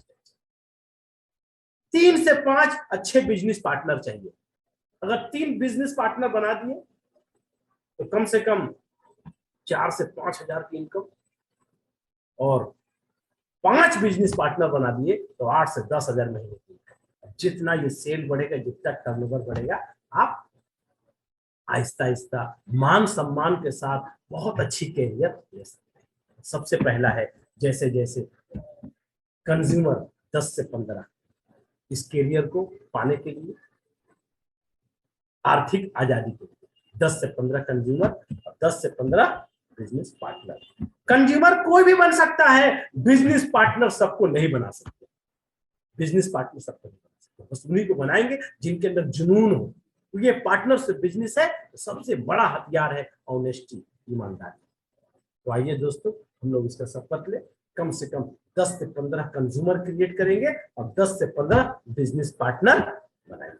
3 से 5 अच्छे बिजनेस पार्टनर चाहिए। अगर 3 बिजनेस पार्टनर बना दिए तो कम से कम 4 से 5 हजार की इनकम, और 5 बिजनेस पार्टनर बना दिए तो 8 से 10 हजार महीने की इनकम। जितना ये सेल बढ़ेगा, जितना टर्नओवर बढ़ेगा, आप आहिस्ता आहिस्ता मान सम्मान के साथ बहुत अच्छी कैरियर ले सकते हैं। सबसे पहला है, जैसे जैसे कंज्यूमर 10 से 15, इस कैरियर को पाने के लिए, आर्थिक आजादी के लिए 10 से 15 कंज्यूमर और 10 से 15 बिजनेस पार्टनर। कंज्यूमर कोई भी बन सकता है, बिजनेस पार्टनर सबको नहीं बना सकते। बिजनेस पार्टनर सबको नहीं बना सकते, बस उन्हीं को बनाएंगे जिनके अंदर जुनून हो। तो ये पार्टनरशिप बिजनेस है, तो सबसे बड़ा हथियार है ऑनेस्टी, ईमानदारी। तो आइए दोस्तों, हम लोग इसका शपथ ले, कम से कम 10 से 15 कंज्यूमर क्रिएट करेंगे और 10 से 15 बिजनेस पार्टनर बनाएंगे।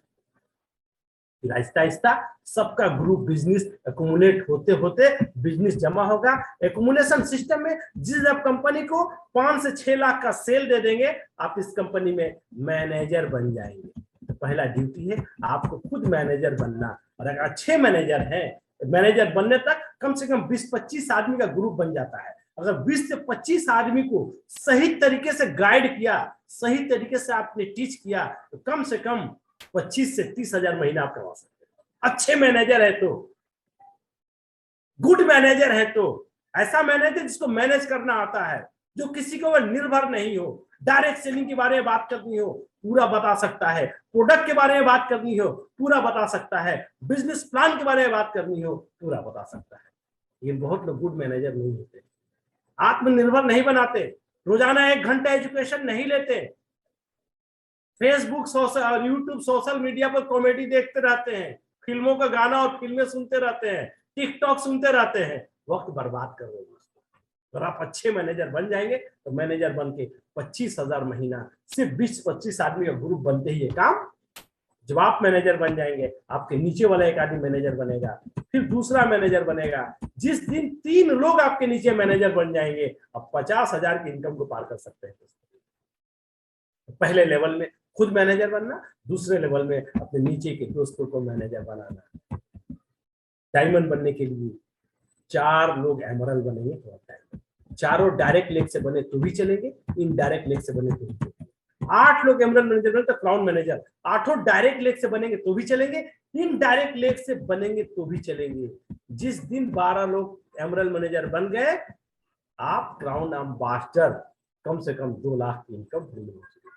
फिर आहिस्ता आहिस्ता सबका ग्रुप बिजनेस एक्यूमुलेट होते होते बिजनेस जमा होगा। एक्यूमुलेशन सिस्टम में जिस आप कंपनी को 5 से 6 लाख का सेल दे देंगे, आप इस कंपनी में मैनेजर बन जाएंगे। तो पहला ड्यूटी है आपको खुद मैनेजर बनना, और अगर अच्छे मैनेजर हैं, मैनेजर बनने तक कम से कम 20-25 आदमी का ग्रुप बन जाता है। अगर 20 से 25 आदमी को सही तरीके से गाइड किया, सही तरीके से आपने टीच किया, तो कम से कम 25 से 30 हजार महीना आप कमा सकते हैं। अच्छे मैनेजर है तो, गुड मैनेजर है तो, ऐसा मैनेजर जिसको मैनेज करना आता है, जो किसी को निर्भर नहीं हो, डायरेक्ट सेलिंग के बारे में बात करनी हो पूरा बता सकता है, प्रोडक्ट के बारे में बात करनी हो पूरा बता सकता है, बिजनेस प्लान के बारे में बात करनी हो पूरा बता सकता है। लेकिन बहुत लोग गुड मैनेजर नहीं होते, आत्मनिर्भर नहीं बनाते, रोजाना 1 घंटा एजुकेशन नहीं लेते, Facebook social YouTube social media पर कॉमेडी देखते रहते हैं, फिल्मों का गाना और फिल्में सुनते रहते हैं, टिकटॉक सुनते रहते हैं, वक्त बर्बाद कर रहे हैं। अगर आप अच्छे मैनेजर बन जाएंगे तो मैनेजर बन के 25 हजार महीना, सिर्फ 20-25 आदमी का ग्रुप बनते ही ये काम। जब आप मैनेजर बन जाएंगे, आपके नीचे वाला एक आदमी मैनेजर बनेगा, फिर दूसरा मैनेजर बनेगा। जिस दिन 3 लोग आपके नीचे मैनेजर बन जाएंगे, आप 50 हजार की इनकम को पार कर सकते हैं। पहले लेवल में खुद मैनेजर बनना, दूसरे लेवल में अपने नीचे के दोस्तों को मैनेजर बनाना। डायमंड बनने के लिए 4 लोग एमरल्ड बनेंगे तो चारों डायरेक्ट लेग से बने तो भी चलेंगे, इनडायरेक्ट लेग से बने तो भी चलेंगे। 8 लोग एमरल्ड मैनेजर बने तो क्राउन मैनेजर, 8 डायरेक्ट लेग से बनेंगे तो भी चलेंगे, इनडायरेक्ट लेग से बनेंगे तो भी चलेंगे। जिस दिन 12 लोग एमरल्ड मैनेजर बन गए, आप क्राउन एम्बेसडर, कम से कम 2 लाख की इनकम हो चुकी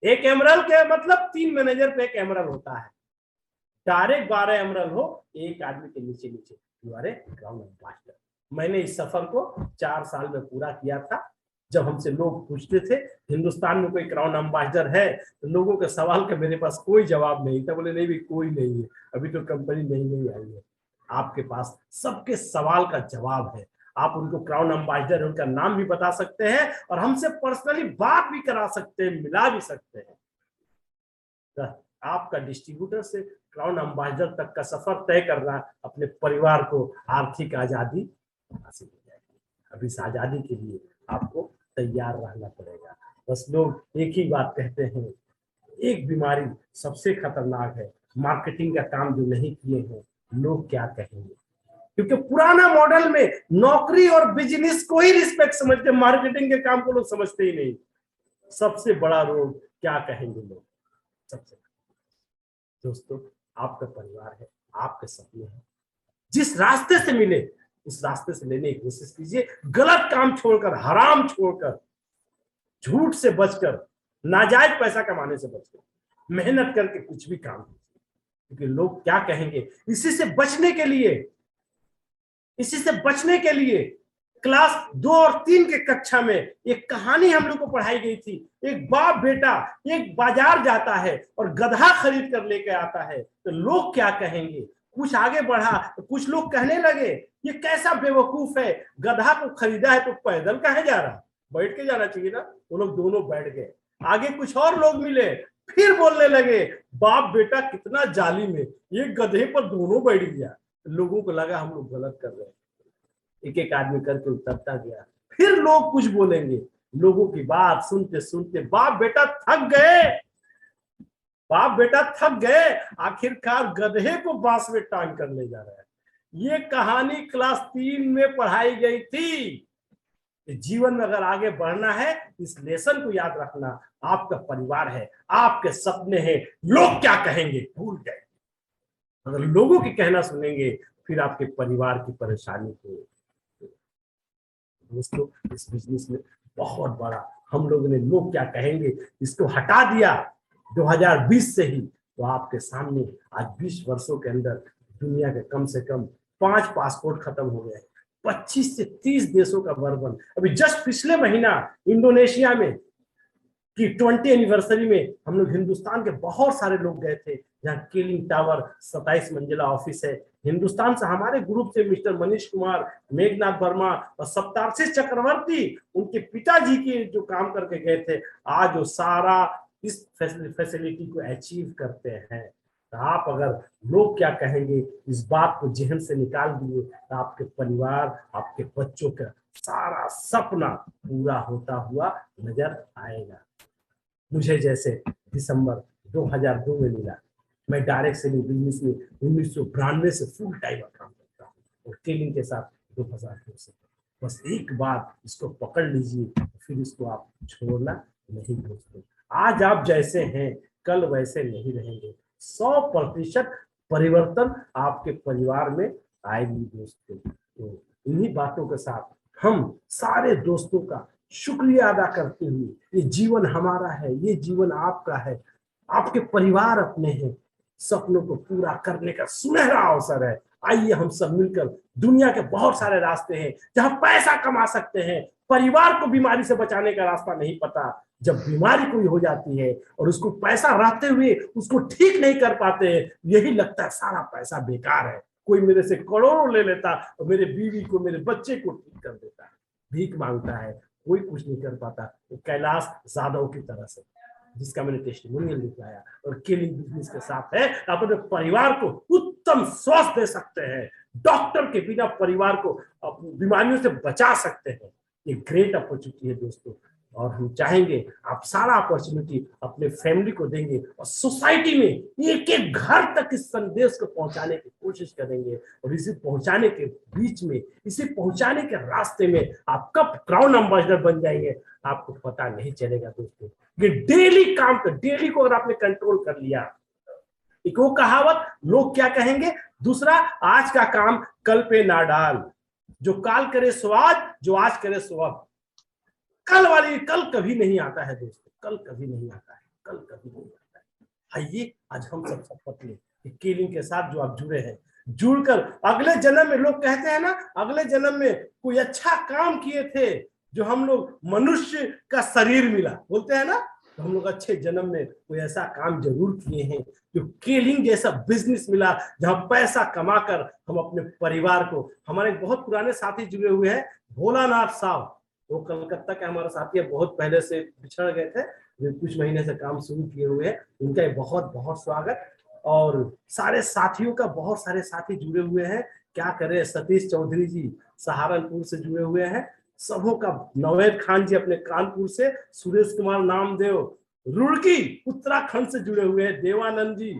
है। एक एमरल्ड के मतलब 3 मैनेजर पे एक एमरल्ड होता है। डायरेक्ट 12 एमरल्ड हो एक आदमी के नीचे नीचे, तुम्हारे क्राउन एम्बेसडर। मैंने इस सफर को 4 साल में पूरा किया था। जब हमसे लोग पूछते थे हिंदुस्तान में कोई क्राउन एम्बेसडर है, तो लोगों के सवाल का मेरे पास कोई जवाब नहीं था। बोले नहीं भी कोई नहीं है, अभी तो कंपनी नहीं आई है। आपके पास सबके सवाल का जवाब है। आप उनको क्राउन एम्बेसडर, उनका नाम भी बता सकते हैं और हमसे पर्सनली बात भी करा सकते हैं, मिला भी सकते हैं। तो आपका डिस्ट्रीब्यूटर से क्राउन एम्बेसडर तक का सफर तय करना अपने परिवार को आर्थिक आजादी हासिल हो जाएगी। अब इस आजादी के लिए आपको तैयार रहना पड़ेगा। बस लोग एक ही बात कहते हैं, एक बीमारी सबसे खतरनाक है, मार्केटिंग का काम जो नहीं किए हैं, लोग क्या कहेंगे। क्योंकि पुराना मॉडल में नौकरी और बिजनेस को ही रिस्पेक्ट समझते, मार्केटिंग के काम को लोग समझते ही नहीं। सबसे बड़ा रोग क्या कहेंगे लोग, सबसे दोस्तों आपका परिवार है, आपके सपने हैं। जिस रास्ते से मिले उस रास्ते से लेने की कोशिश कीजिए। गलत काम छोड़कर, हराम छोड़कर, झूठ से बचकर, नाजायज पैसा कमाने से बचकर मेहनत करके कुछ भी काम कीजिए, क्योंकि लोग क्या कहेंगे। इसी से बचने के लिए क्लास 2 और 3 के कक्षा में एक कहानी हम लोग को पढ़ाई गई थी। एक बाप बेटा एक बाजार जाता है और गधा खरीद कर लेके आता है, तो लोग क्या कहेंगे। कुछ आगे बढ़ा तो कुछ लोग कहने लगे ये कैसा बेवकूफ है, गधा को खरीदा है तो पैदल कहाँ जा रहा, बैठ के जाना चाहिए ना। वो लोग दोनों बैठ गए। आगे कुछ और लोग मिले, फिर बोलने लगे बाप बेटा कितना जालिम है, ये गधे पर दोनों बैठ गया। लोगों को लगा हम लोग गलत कर रहे हैं। एक एक आदमी करके उतरता गया। फिर लोग कुछ बोलेंगे। लोगों की बात सुनते सुनते बाप बेटा थक गए। आखिरकार गधे को बांस में टांग कर ले जा रहा है। ये कहानी क्लास 3 में पढ़ाई गई थी। जीवन में अगर आगे बढ़ना है इस लेसन को याद रखना। आपका परिवार है, आपके सपने हैं, लोग क्या कहेंगे भूल गए। अगर लोगों की कहना सुनेंगे फिर आपके परिवार की परेशानी को। दोस्तों इस बिजनेस में बहुत बड़ा हम लोगों ने लोग क्या कहेंगे इसको हटा दिया 2020 से ही, तो आपके सामने आज 20 वर्षों के अंदर दुनिया के कम से कम 5 पासपोर्ट खत्म हो गए, 25 से 30 देशों का वर्बन। अभी जस्ट पिछले महीना इंडोनेशिया में की 20 एनिवर्सरी में हम लोग हिंदुस्तान के बहुत सारे लोग गए थे, जहाँ केलिंग टावर 27 मंजिला ऑफिस है। हिंदुस्तान से हमारे ग्रुप से मिस्टर मनीष कुमार, मेघनाथ वर्मा और सप्तार्षिष चक्रवर्ती, उनके पिताजी के जो काम करके गए थे, आज वो सारा इस फैसिलिटी को अचीव करते हैं। तो आप अगर लोग क्या कहेंगे इस बात को जहन से निकाल दिए तो आपके परिवार, आपके बच्चों का सारा सपना पूरा होता हुआ नजर आएगा। मुझे जैसे दिसंबर 2002 में मिला, मैं डायरेक्ट सेलिंग बिजनेस में 1992 से फुल टाइम काम करता हूँ और ट्रेनिंग के साथ 2002 से। बस एक बार इसको पकड़ लीजिए फिर इसको आप छोड़ना नहीं दोस्तों। आज आप जैसे हैं कल वैसे नहीं रहेंगे। 100% परिवर्तन आपके परिवार में आएगी दोस्तों। तो इन्हीं बातों के साथ हम सारे दोस्तों का शुक्रिया अदा करते हुए, ये जीवन हमारा है, ये जीवन आपका है, आपके परिवार अपने हैं, सपनों को पूरा करने का सुनहरा अवसर है। आइए हम सब मिलकर, दुनिया के बहुत सारे रास्ते हैं जहां पैसा कमा सकते हैं। परिवार को बीमारी से बचाने का रास्ता नहीं पता। जब बीमारी कोई हो जाती है और उसको पैसा रहते हुए उसको ठीक नहीं कर पाते, यही लगता है सारा पैसा बेकार है। कोई मेरे से करोड़ों ले लेता और मेरे बीवी को, मेरे बच्चे को ठीक कर देता है। भीख मांगता है, कोई कुछ नहीं कर पाता। तो कैलाश जाधव की तरह से, जिसका मैंने टेस्टिमोनियल दिखाया और केलिंग बिजनेस के साथ है, आप अपने परिवार को उत्तम स्वास्थ्य दे सकते हैं। डॉक्टर के बिना परिवार को बीमारियों से बचा सकते हैं। ये ग्रेट अपॉर्चुनिटी है दोस्तों, और हम चाहेंगे आप सारा अपॉर्चुनिटी अपने फैमिली को देंगे और सोसाइटी में एक एक घर तक इस संदेश को पहुंचाने की कोशिश करेंगे। और इसे पहुंचाने के बीच में, इसे पहुंचाने के रास्ते में आप कब क्राउन एम्बेसडर बन जाएंगे आपको पता नहीं चलेगा दोस्तों। ये डेली काम कर, डेली को अगर आपने कंट्रोल कर लिया, एक वो कहावत लोग क्या कहेंगे, दूसरा आज का काम कल पे ना डाल, जो काल करे सो आज, जो आज करे सो अब। कल कभी नहीं आता है दोस्तों, कल कभी नहीं आता है, कल कभी नहीं आता है। आइए आज हम सब शपथ लें केलिंग के साथ जो आप जुड़े हैं, जुड़कर अगले जन्म में, लोग कहते हैं ना अगले जन्म में कोई अच्छा काम किए थे जो हम लोग मनुष्य का शरीर मिला, बोलते हैं ना, तो हम लोग अच्छे जन्म में कोई ऐसा काम जरूर किए हैं जो केलिंग जैसा बिजनेस मिला, जहां पैसा कमाकर हम अपने परिवार को, हमारे बहुत पुराने साथी जुड़े हुए हैं, भोलानाथ साहब, वो कलकत्ता के हमारे साथी है, बहुत पहले से बिछड़ गए थे, कुछ महीने से काम शुरू किए हुए हैं, उनका बहुत बहुत स्वागत। और सारे साथियों का, बहुत सारे साथी जुड़े हुए हैं, क्या करें, सतीश चौधरी जी सहारनपुर से जुड़े हुए हैं, सबों का, नवेद खान जी अपने कानपुर से, सुरेश कुमार नामदेव रुड़की उत्तराखंड से जुड़े हुए हैं, देवानंद जी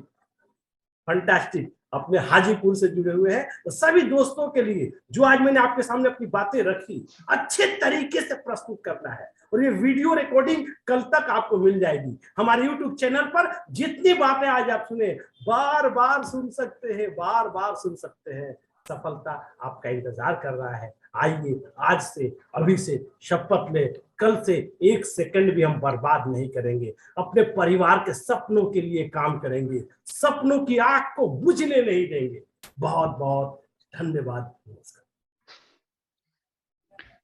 फंटास्टिक, अपने हाजीपुर से जुड़े हुए हैं। तो सभी दोस्तों के लिए जो आज मैंने आपके सामने अपनी बातें रखी, अच्छे तरीके से प्रस्तुत करना है, और ये वीडियो रिकॉर्डिंग कल तक आपको मिल जाएगी हमारे YouTube चैनल पर। जितनी बातें आज आप सुने, बार बार सुन सकते हैं, बार बार सुन सकते हैं। सफलता आपका इंतजार कर रहा है। आइए, आज से, अभी से शपथ ले, कल से एक सेकंड भी हम बर्बाद नहीं करेंगे। अपने परिवार के सपनों के लिए काम करेंगे, सपनों की आग को बुझने नहीं देंगे। बहुत बहुत धन्यवाद। नमस्कार।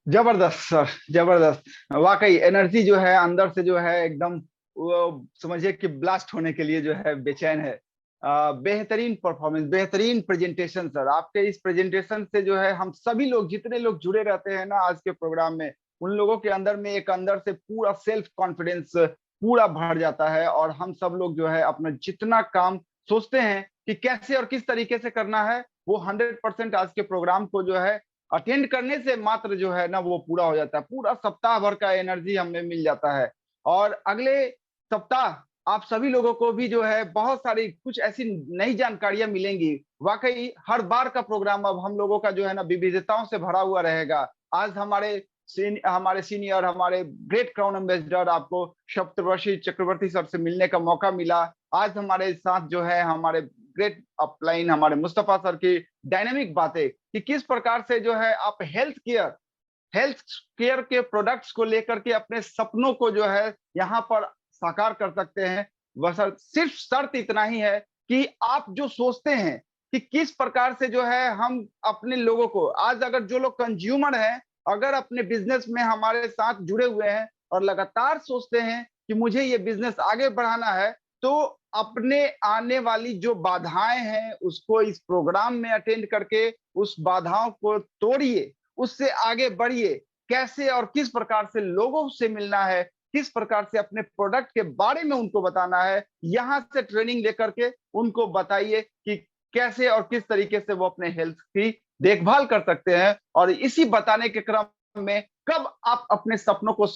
जबरदस्त सर, जबरदस्त। वाकई एनर्जी जो है अंदर से जो है एकदम वो समझिए कि ब्लास्ट होने के लिए जो है बेचैन है। बेहतरीन परफॉर्मेंस, बेहतरीन प्रेजेंटेशन सर। आपके इस प्रेजेंटेशन से जो है हम सभी लोग, जितने लोग जुड़े रहते हैं ना आज के प्रोग्राम में, उन लोगों के अंदर में एक अंदर से पूरा सेल्फ कॉन्फिडेंस पूरा भर जाता है। और हम सब लोग जो है अपना जितना काम सोचते हैं कि कैसे और किस तरीके से करना है, वो 100% आज के प्रोग्राम को जो है अटेंड करने से मात्र जो है ना वो पूरा हो जाता है। पूरा सप्ताह भर का एनर्जी हमें मिल जाता है। और अगले सप्ताह आप सभी लोगों को भी जो है बहुत सारी कुछ ऐसी नई जानकारियां मिलेंगी। वाकई हर बार का प्रोग्राम अब हम लोगों का जो है ना विविधताओं से भरा हुआ रहेगा। आज हमारे सीनियर, हमारे ग्रेट क्राउन एम्बेसडर आपको सप्तवर्षी चक्रवर्ती सर से मिलने का मौका मिला। आज हमारे साथ जो है हमारे ग्रेट अपलाइन हमारे मुस्तफा सर की डायनेमिक बातें कि किस प्रकार से जो है आप हेल्थ केयर के प्रोडक्ट्स को लेकर के अपने सपनों को जो है यहाँ पर साकार कर सकते हैं। बस सिर्फ शर्त इतना ही है कि आप जो सोचते हैं कि किस प्रकार से जो है हम अपने लोगों को, आज अगर जो लोग कंज्यूमर हैं, अगर अपने बिजनेस में हमारे साथ जुड़े हुए हैं और लगातार सोचते हैं कि मुझे ये बिजनेस आगे बढ़ाना है, तो अपने आने वाली जो बाधाएं हैं उसको इस प्रोग्राम में अटेंड करके उस बाधाओं को तोड़िए, उससे आगे बढ़िए। कैसे और किस प्रकार से लोगों से मिलना है, किस प्रकार से अपने प्रोडक्ट के बारे में उनको बताना है, यहां से ट्रेनिंग लेकर के उनको बताइए कि कैसे और किस तरीके से वो अपने हेल्थ की देखभाल कर सकते हैं। और इसी बताने के क्रम में कब आप अपने सपनों को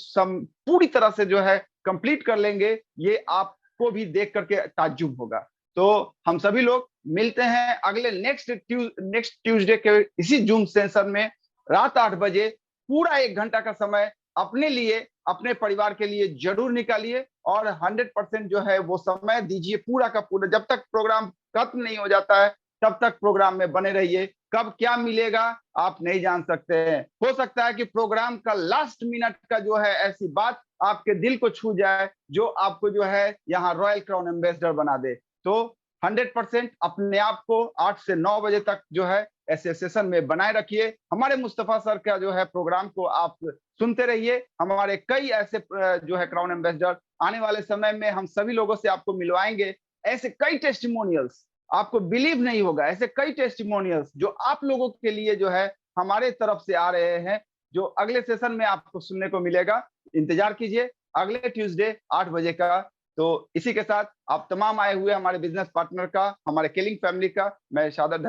पूरी तरह से जो है कंप्लीट कर लेंगे, ये आपको भी देख करके ताज्जुब होगा। तो हम सभी लोग मिलते हैं अगले नेक्स्ट ट्यूसडे के इसी जूम सेशन में रात 8 बजे। पूरा 1 घंटा का समय अपने लिए, अपने परिवार के लिए जरूर निकालिए और 100% जो है वो समय दीजिए पूरा का पूरा। जब तक प्रोग्राम खत्म नहीं हो जाता है तब तक प्रोग्राम में बने रहिए। कब क्या मिलेगा आप नहीं जान सकते हैं। हो सकता है कि प्रोग्राम का लास्ट मिनट का जो है ऐसी बात आपके दिल को छू जाए जो आपको जो है यहाँ रॉयल क्राउन एम्बेसडर बना दे। तो 100% अपने आप को 8 से 9 बजे तक जो है ऐसे सेशन में बनाए रखिए। हमारे मुस्तफा सर का जो है प्रोग्राम को आप सुनते रहिए। हमारे कई ऐसे जो है क्राउन एम्बेसडर आने वाले समय में हम सभी लोगों से आपको मिलवाएंगे। ऐसे कई टेस्टिमोनियल्स, आपको बिलीव नहीं होगा, ऐसे कई टेस्टिमोनियल्स जो आप लोगों के लिए जो है हमारे तरफ से आ रहे हैं, जो अगले सेशन में आपको सुनने को मिलेगा। इंतजार कीजिए अगले ट्यूसडे 8 बजे का। तो इसी के साथ आप तमाम आए हुए हमारे बिजनेस पार्टनर का, हमारे किलिंग फैमिली का मैं सादर धन्यवाद